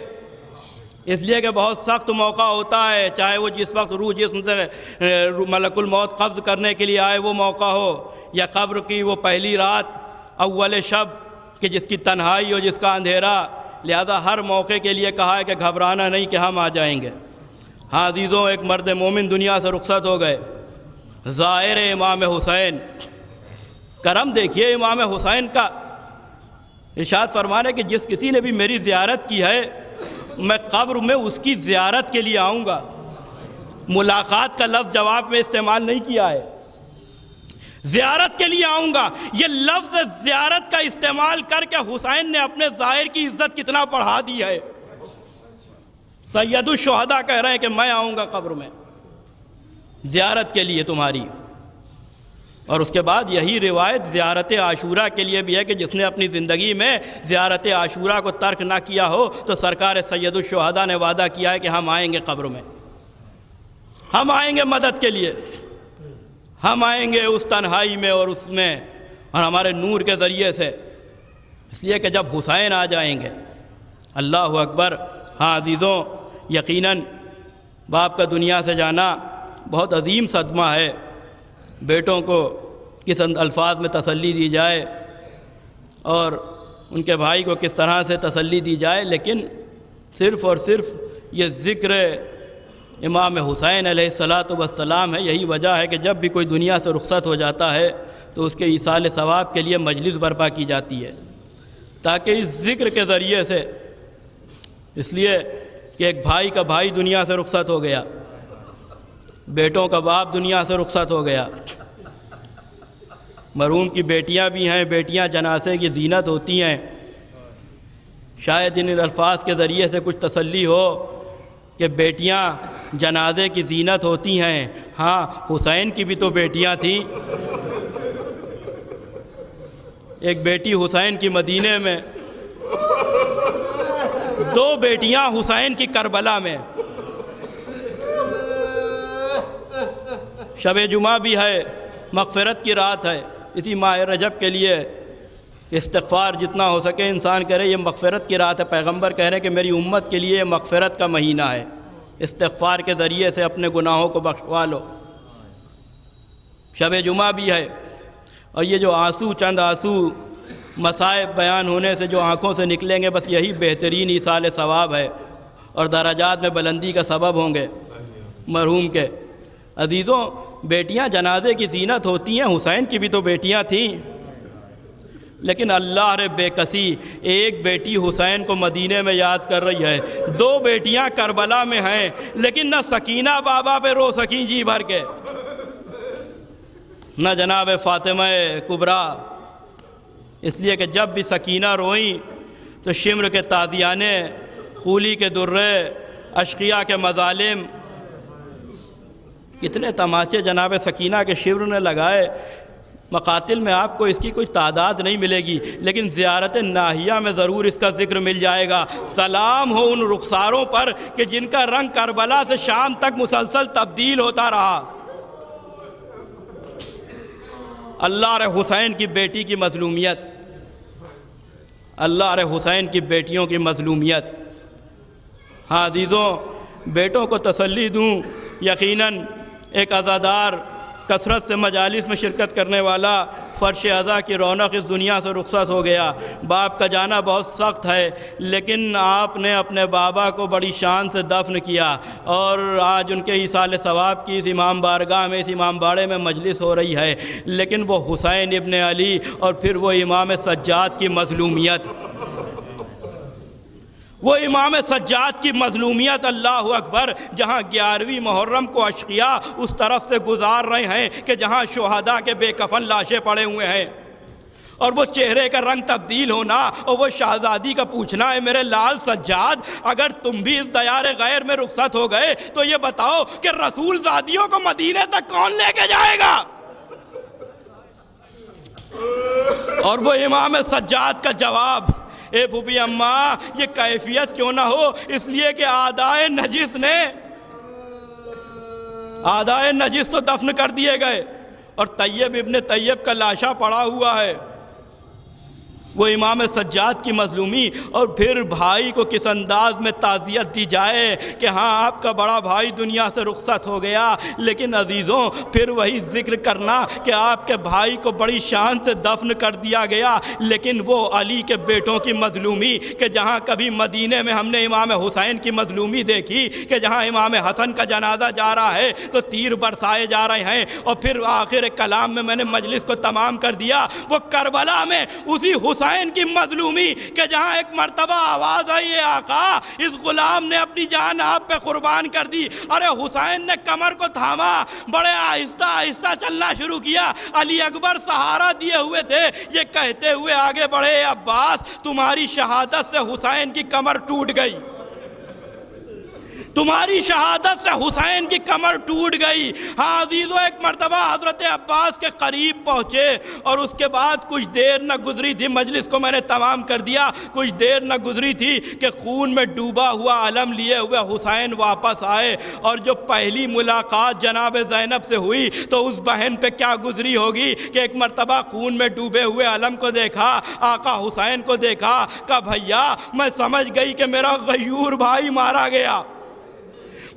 اس لیے کہ بہت سخت موقع ہوتا ہے، چاہے وہ جس وقت روح جسم سے ملک الموت قبض کرنے کے لیے آئے وہ موقع ہو، یا قبر کی وہ پہلی رات اول شب کہ جس کی تنہائی ہو، جس کا اندھیرا۔ لہذا ہر موقع کے لیے کہا ہے کہ گھبرانا نہیں کہ ہم آ جائیں گے۔ ہاں عزیزوں، ایک مرد مومن دنیا سے رخصت ہو گئے، زائر امام حسین۔ کرم دیکھیے امام حسین کا، ارشاد فرمانے کہ جس کسی نے بھی میری زیارت کی ہے میں قبر میں اس کی زیارت کے لیے آؤں گا۔ ملاقات کا لفظ جواب میں استعمال نہیں کیا ہے، زیارت کے لیے آؤں گا۔ یہ لفظ زیارت کا استعمال کر کے حسین نے اپنے ظاہر کی عزت کتنا بڑھا دی ہے۔ سید الشہداء کہہ رہے ہیں کہ میں آؤں گا قبر میں زیارت کے لیے تمہاری۔ اور اس کے بعد یہی روایت زیارت عاشوراء کے لیے بھی ہے کہ جس نے اپنی زندگی میں زیارت عاشوراء کو ترک نہ کیا ہو تو سرکار سید الشہداء نے وعدہ کیا ہے کہ ہم آئیں گے قبر میں، ہم آئیں گے مدد کے لیے، ہم آئیں گے اس تنہائی میں اور اس میں اور ہمارے نور کے ذریعے سے۔ اس لیے کہ جب حسین آ جائیں گے، اللہ اکبر۔ ہاں عزیزوں، یقیناً باپ کا دنیا سے جانا بہت عظیم صدمہ ہے۔ بیٹوں کو کس الفاظ میں تسلی دی جائے اور ان کے بھائی کو کس طرح سے تسلی دی جائے، لیکن صرف اور صرف یہ ذکر امام حسین علیہ السلام ہے۔ یہی وجہ ہے کہ جب بھی کوئی دنیا سے رخصت ہو جاتا ہے تو اس کے ایصال ثواب کے لیے مجلس برپا کی جاتی ہے، تاکہ اس ذکر کے ذریعے سے، اس لیے کہ ایک بھائی کا بھائی دنیا سے رخصت ہو گیا، بیٹوں کا باپ دنیا سے رخصت ہو گیا، مرحوم کی بیٹیاں بھی ہیں، بیٹیاں جنازے کی زینت ہوتی ہیں۔ شاید ان الفاظ کے ذریعے سے کچھ تسلی ہو کہ بیٹیاں جنازے کی زینت ہوتی ہیں۔ ہاں حسین کی بھی تو بیٹیاں تھیں، ایک بیٹی حسین کی مدینے میں، دو بیٹیاں حسین کی کربلا میں۔ شب جمعہ بھی ہے، مغفرت کی رات ہے، اسی ماہ رجب کے لیے استغفار جتنا ہو سکے انسان کرے۔ یہ مغفرت کی رات ہے، پیغمبر کہہ رہے ہیں کہ میری امت کے لیے یہ مغفرت کا مہینہ ہے، استغفار کے ذریعے سے اپنے گناہوں کو بخشوا لو۔ شب جمعہ بھی ہے، اور یہ جو آنسو، چند آنسو مصائب بیان ہونے سے جو آنکھوں سے نکلیں گے، بس یہی بہترین ایصال ثواب ہے اور درجات میں بلندی کا سبب ہوں گے مرحوم کے۔ عزیزوں، بیٹیاں جنازے کی زینت ہوتی ہیں، حسین کی بھی تو بیٹیاں تھیں، لیکن اللہ رے بے کسی، ایک بیٹی حسین کو مدینے میں یاد کر رہی ہے، دو بیٹیاں کربلا میں ہیں، لیکن نہ سکینہ بابا پہ رو سکیں جی بھر کے، نہ جناب فاطمہ کبریٰ۔ اس لیے کہ جب بھی سکینہ روئیں تو شمر کے تازیانے، خولی کے درے، اشقیاء کے مظالم، کتنے تماچے جناب سکینہ کے شمر نے لگائے۔ مقاتل میں آپ کو اس کی کوئی تعداد نہیں ملے گی، لیکن زیارت ناحیہ میں ضرور اس کا ذکر مل جائے گا۔ سلام ہو ان رخساروں پر کہ جن کا رنگ کربلا سے شام تک مسلسل تبدیل ہوتا رہا۔ اللہ رے حسین کی بیٹی کی مظلومیت، اللہ رے حسین کی بیٹیوں کی مظلومیت۔ ہاں عزیزوں، بیٹوں کو تسلی دوں، یقیناً ایک عزادار کثرت سے مجالس میں شرکت کرنے والا فرش عزا کی رونق اس دنیا سے رخصت ہو گیا۔ باپ کا جانا بہت سخت ہے، لیکن آپ نے اپنے بابا کو بڑی شان سے دفن کیا، اور آج ان کے ایصال ثواب کی اس امام بارگاہ میں، اس امام باڑے میں مجلس ہو رہی ہے۔ لیکن وہ حسین ابن علی اور پھر وہ امام سجاد کی مظلومیت، وہ امام سجاد کی مظلومیت، اللہ اکبر، جہاں 11ویں محرم کو اشقیاء اس طرف سے گزار رہے ہیں کہ جہاں شہداء کے بے کفن لاشیں پڑے ہوئے ہیں، اور وہ چہرے کا رنگ تبدیل ہونا، اور وہ شہزادی کا پوچھنا ہے میرے لال سجاد اگر تم بھی اس دیار غیر میں رخصت ہو گئے تو یہ بتاؤ کہ رسول زادیوں کو مدینے تک کون لے کے جائے گا؟ اور وہ امام سجاد کا جواب، اے پھوپھی اماں یہ کیفیت کیوں نہ ہو، اس لیے کہ اعدائے نجس تو دفن کر دیے گئے، اور طیب ابن طیب کا لاشا پڑا ہوا ہے۔ وہ امام سجاد کی مظلومی، اور پھر بھائی کو کس انداز میں تعزیت دی جائے کہ ہاں آپ کا بڑا بھائی دنیا سے رخصت ہو گیا، لیکن عزیزوں پھر وہی ذکر کرنا کہ آپ کے بھائی کو بڑی شان سے دفن کر دیا گیا، لیکن وہ علی کے بیٹوں کی مظلومی کہ جہاں کبھی مدینے میں ہم نے امام حسین کی مظلومی دیکھی کہ جہاں امام حسن کا جنازہ جا رہا ہے تو تیر برسائے جا رہے ہیں، اور پھر آخر کلام میں نے مجلس کو تمام کر دیا، وہ کربلا میں اسی حسین کی مظلومی کہ جہاں ایک مرتبہ آواز آئی ہے آقا اس غلام نے اپنی جان آپ پہ قربان کر دی، ارے حسین نے کمر کو تھاما، بڑے آہستہ آہستہ چلنا شروع کیا، علی اکبر سہارا دیے ہوئے تھے، یہ کہتے ہوئے آگے بڑھے عباس تمہاری شہادت سے حسین کی کمر ٹوٹ گئی، تمہاری شہادت سے حسین کی کمر ٹوٹ گئی۔ ہاں عزیزو ایک مرتبہ حضرت عباس کے قریب پہنچے، اور اس کے بعد کچھ دیر نہ گزری تھی، مجلس کو میں نے تمام کر دیا، کچھ دیر نہ گزری تھی کہ خون میں ڈوبا ہوا علم لیے ہوئے حسین واپس آئے، اور جو پہلی ملاقات جناب زینب سے ہوئی تو اس بہن پہ کیا گزری ہوگی کہ ایک مرتبہ خون میں ڈوبے ہوئے علم کو دیکھا، آقا حسین کو دیکھا، کہا بھیا میں سمجھ گئی کہ میرا غیور بھائی مارا گیا،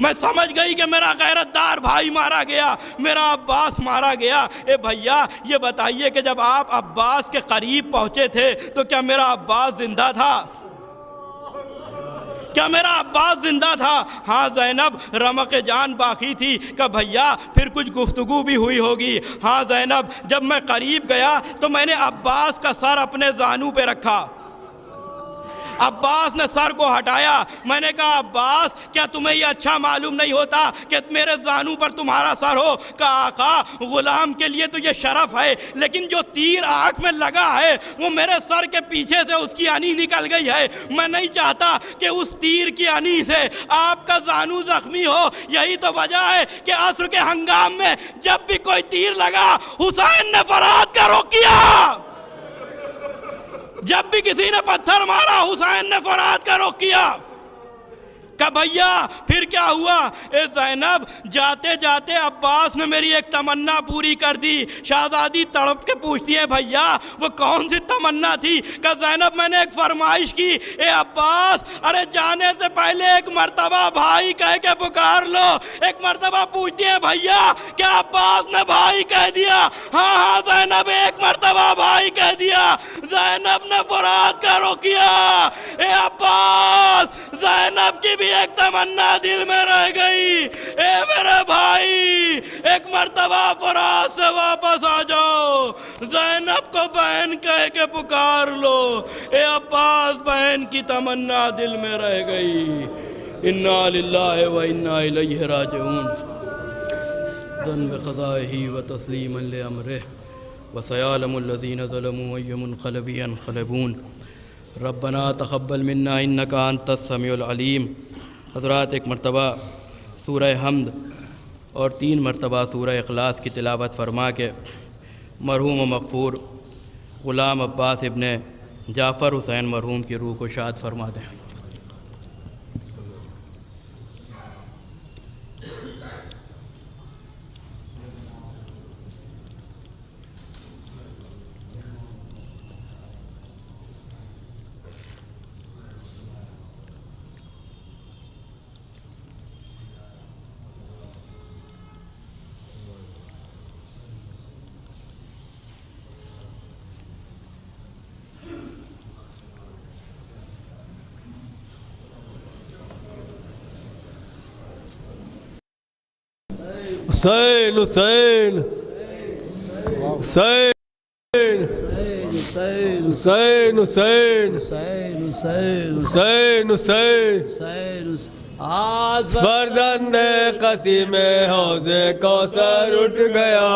میں سمجھ گئی کہ میرا غیرت دار بھائی مارا گیا، میرا عباس مارا گیا۔ اے بھیا یہ بتائیے کہ جب آپ عباس کے قریب پہنچے تھے تو کیا میرا عباس زندہ تھا؟ کیا میرا عباس زندہ تھا؟ ہاں زینب رمق جان باقی تھی، کہ بھیا پھر کچھ گفتگو بھی ہوئی ہوگی۔ ہاں زینب جب میں قریب گیا تو میں نے عباس کا سر اپنے زانو پہ رکھا، عباس نے سر کو ہٹایا، میں نے کہا عباس کیا تمہیں یہ اچھا معلوم نہیں ہوتا کہ میرے زانو پر تمہارا سر ہو؟ کہا آقا غلام کے لیے تو یہ شرف ہے، لیکن جو تیر آنکھ میں لگا ہے وہ میرے سر کے پیچھے سے اس کی انی نکل گئی ہے، میں نہیں چاہتا کہ اس تیر کی انی سے آپ کا زانو زخمی ہو۔ یہی تو وجہ ہے کہ عصر کے ہنگام میں جب بھی کوئی تیر لگا حسین نے فرات کا رخ کیا، جب بھی کسی نے پتھر مارا حسین نے فرات کا رخ کیا۔ کہ بھیا پھر کیا ہوا؟ اے زینب جاتے جاتے عباس نے میری ایک تمنا پوری کر دی۔ شہزادی تڑپ کے پوچھتی ہیں بھیا وہ کون سی تمنا تھی؟ کہ زینب میں نے ایک فرمائش کی، اے عباس ارے جانے سے پہلے ایک مرتبہ بھائی کہہ کے پکار لو۔ ایک مرتبہ پوچھتی ہیں بھیا کیا عباس نے بھائی کہہ دیا؟ ہاں ہاں زینب ایک مرتبہ بھائی کہہ دیا۔ زینب نے فرات کا رخ کیا۔ اے عباس زینب کی بھی ایک تمنا دل میں رہ گئی، اے میرے بھائی ایک مرتبہ فرات سے واپس آ جاؤ، زینب کو بہن کہہ کے پکار لو۔ اے عباس بہن کی تمنا دل میں رہ گئی۔ انا للہ و انا الیہ راجعون۔ ذن بقضائہ و تسلیما لامرہ وسیعلم الذین ظلموا ای منقلب ینقلبون۔ ربنا تقبل منا انک انت السمیع العلیم۔ حضرات ایک مرتبہ سورہ حمد اور 3 مرتبہ سورہ اخلاص کی تلاوت فرما کے مرحوم و مغفور غلام عباس ابن جعفر حسین مرحوم کی روح کو شاد فرما دیں۔ حسین حسین حسین حسین حسین حسین حسین فرزند قسیم حوض کوثر اٹھ گیا،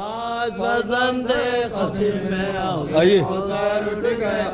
آج فرزند قسیم آئیے کوثر اٹھ گیا،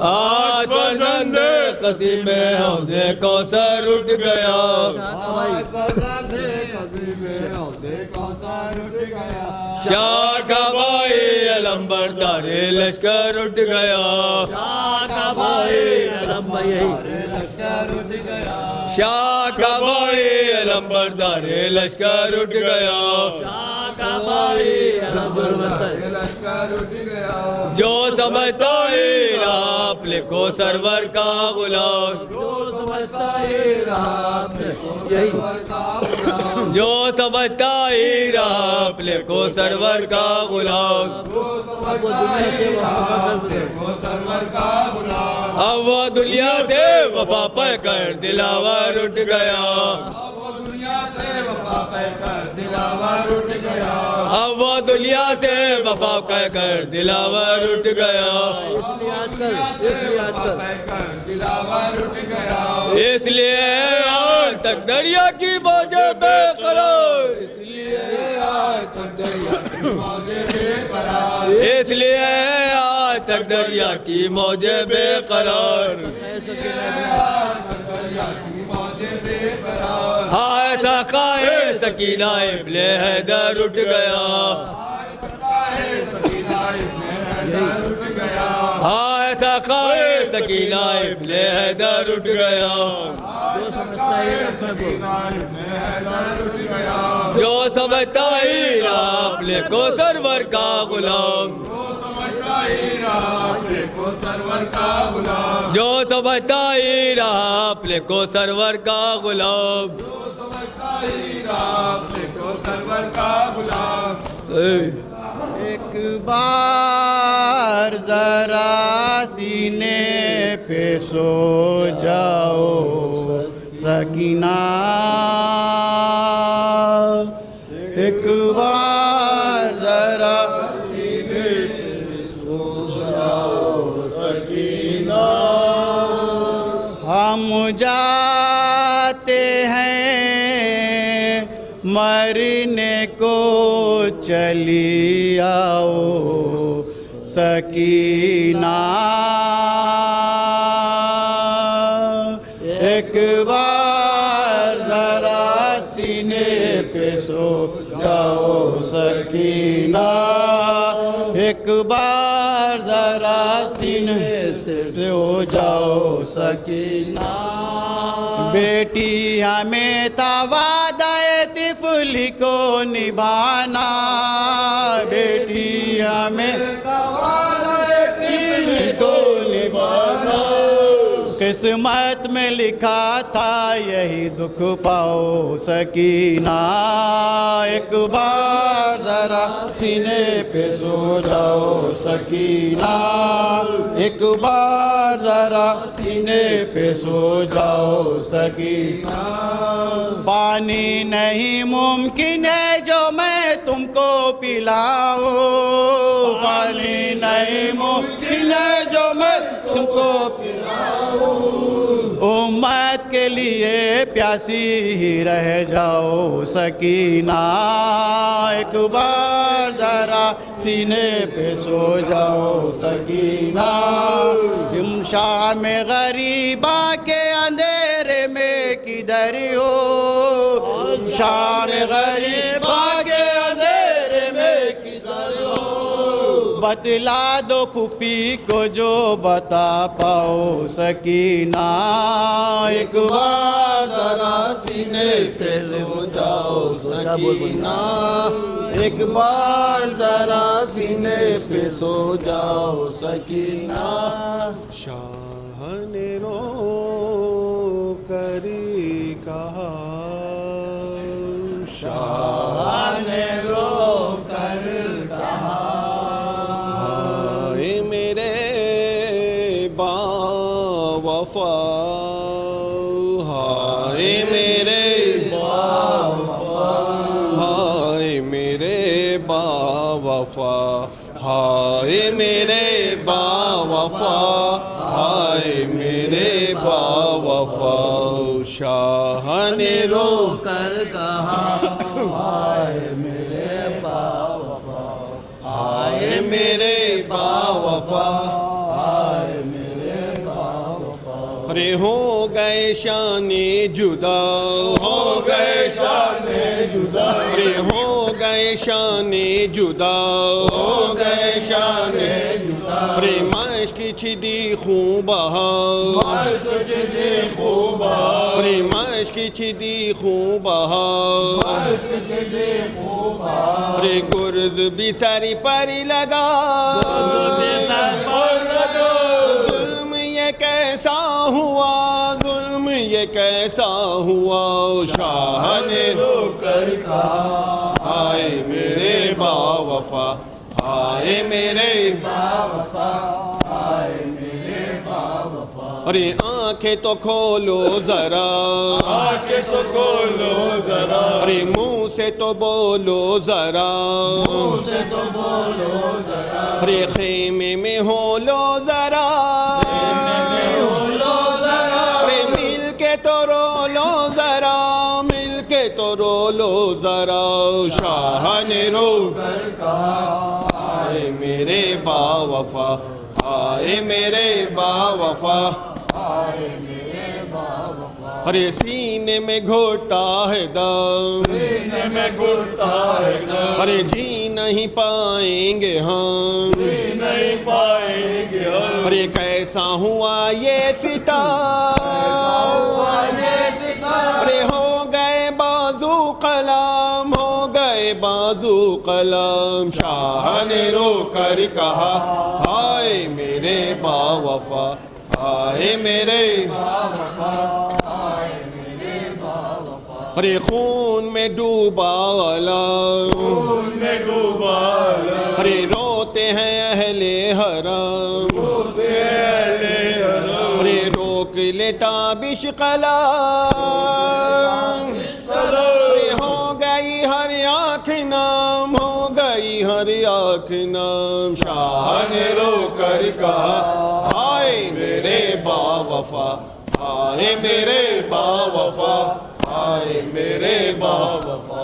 آج فرزند قسیم حوض کوثر اٹھ گیا، آج فرزند قسیم حوض کوثر اٹھ گیا، شاہ کا بھائی علم بردار لشکر اٹھ گیا، شاہ کا بھائی علم بردار لشکر اٹھ گیا، شاہ کا بھائی علم بردار لشکر اٹھ گیا، شاہ کا بھائی علم بردار لشکر اٹھ گیا، جو سمجھتا ہی رہا اپنے کو سرور کا غلام، جو سمجھتا ہی رہا اپنے کو سرور کا غلام، جو سمجھتا ہی رہا اپنے کو سرور کا غلام، دنیا سے اپنے کو سرور کا غلام، اب وہ دنیا سے وفا پا کر دلاور اٹھ گیا، دنیا سے وفا پہ کر دلاور اٹھ گیا، اب وہ دنیا سے وفا کہہ کر دلاور اٹھ گیا، اس لیے آج کر دلاور اٹھ گیا، اس لیے آج تک دریا کی موجیں بے قرار، اس لیے آج تک دریا کی موجیں بے قرار، اس لیے آج تک دریا کی موجیں بے قرار، دریا کی موجیں بے قرار، ہائے ساقائے سکینہ ابن حیدر اٹھ گیا، ہائے ساقائے سکینہ ابن حیدر اٹھ گیا، جو سمجھتا ہی رہا اپنے کو سرور کا غلام، جو سمجھتا ہی رہا اپنے کو سرور کا غلام، ایک بار ذرا سینے پہ سو جاؤ سکینہ، ایک بار ذرا سینے پہ سو جاؤ سکینہ، ہم جاتے ہیں مرنے کو چلی آؤ سکینہ، ایک بار ذرا سینے پہ سو جاؤ سکینہ، ایک بار ذرا سینے سے سو جاؤ سکینہ، بیٹی ہمیں وعدہ طفل کو نبھانا، بیٹی ہمیں وعدہ طفل کو نبھانا، قسمت میں لکھا تھا یہی دکھ پاؤ سکینہ، ایک بار ذرا سینے پہ سو جاؤ سکینہ، ایک بار ذرا سینے پہ سو جاؤ سکینہ، پانی نہیں ممکن ہے جو میں تم کو پلاؤں، پانی نہیں ممکن ہے جو میں تم کو پلاؤں، امت کے لیے پیاسی ہی رہ جاؤ سکینہ، ایک بار ذرا سینے پہ سو جاؤ سکینہ، تم شام غریبا کے اندھیرے میں کدھر ہو، شام غریبا کے اندھیرے میں کدھر ہو، بتلا دو پھوپھی کو جو بتا پاؤ سکینہ ایک بار ذرا سینے سے سو جاؤ سکینہ ایک بار ذرا سینے پہ سو جاؤ سکینہ شاہ نے رو کر کہا شاہ نے رو کر کہا ہائے میرے با وفا ہائے میرے با وفا ہائے میرے با وفا ہائے میرے با وفا ہائے میرے با وفا شاہ نے رو کر کہا ہائے میرے با وفا ہائے میرے با وفا ہائے میرے با وفا ارے ہو گئے شان جدا ہو گئے شان جدا ارے ہو گئے شان جدا ہو گئے شان جدا ارے مشک چھدی خوب بہا ارے مشک چھدی خوب بہا ارے گرز بھی سری پر لگا ظلم یہ کیسا ہوا ظلم یہ کیسا ہوا شاہ نے رو کر کہا ہائے میرے با وفا ہائے میرے با وفا ہائے میرے با وفا ارے آنکھیں تو کھولو ذرا آنکھیں تو کھولو ذرا ارے منہ سے تو بولو ذرا منہ سے تو بولو ذرا ارے خیمے میں ہو لو ذرا خیمے میں ہو لو ذرا ارے مل کے تو رو لو ذرا مل کے تو رو لو ذرا شاہ نے رو کر کہا ہائے میرے با وفا ہائے میرے با وفا ارے سینے میں گھٹتا ہے دم سینے میں گھٹتا ہے دم ارے جی نہیں پائیں گے ہم جی نہیں پائیں گے ہم ارے کیسا ہوا یہ ستم ارے ہو گئے بازو قلم ہو گئے بازو قلم شاہ نے رو کر کہا ہائے میرے با وفا ہائے میرے با وفا ارے خون میں ڈوبا علم ارے روتے ہیں اہل حرم ارے روک لیتا بش قلم ارے ہو گئی ہر آنکھ نام ہو گئی ہر آنکھ نام شاہ نے رو کر کہا ہائے میرے با وفا ہائے میرے با وفا ہائے میرے با وفا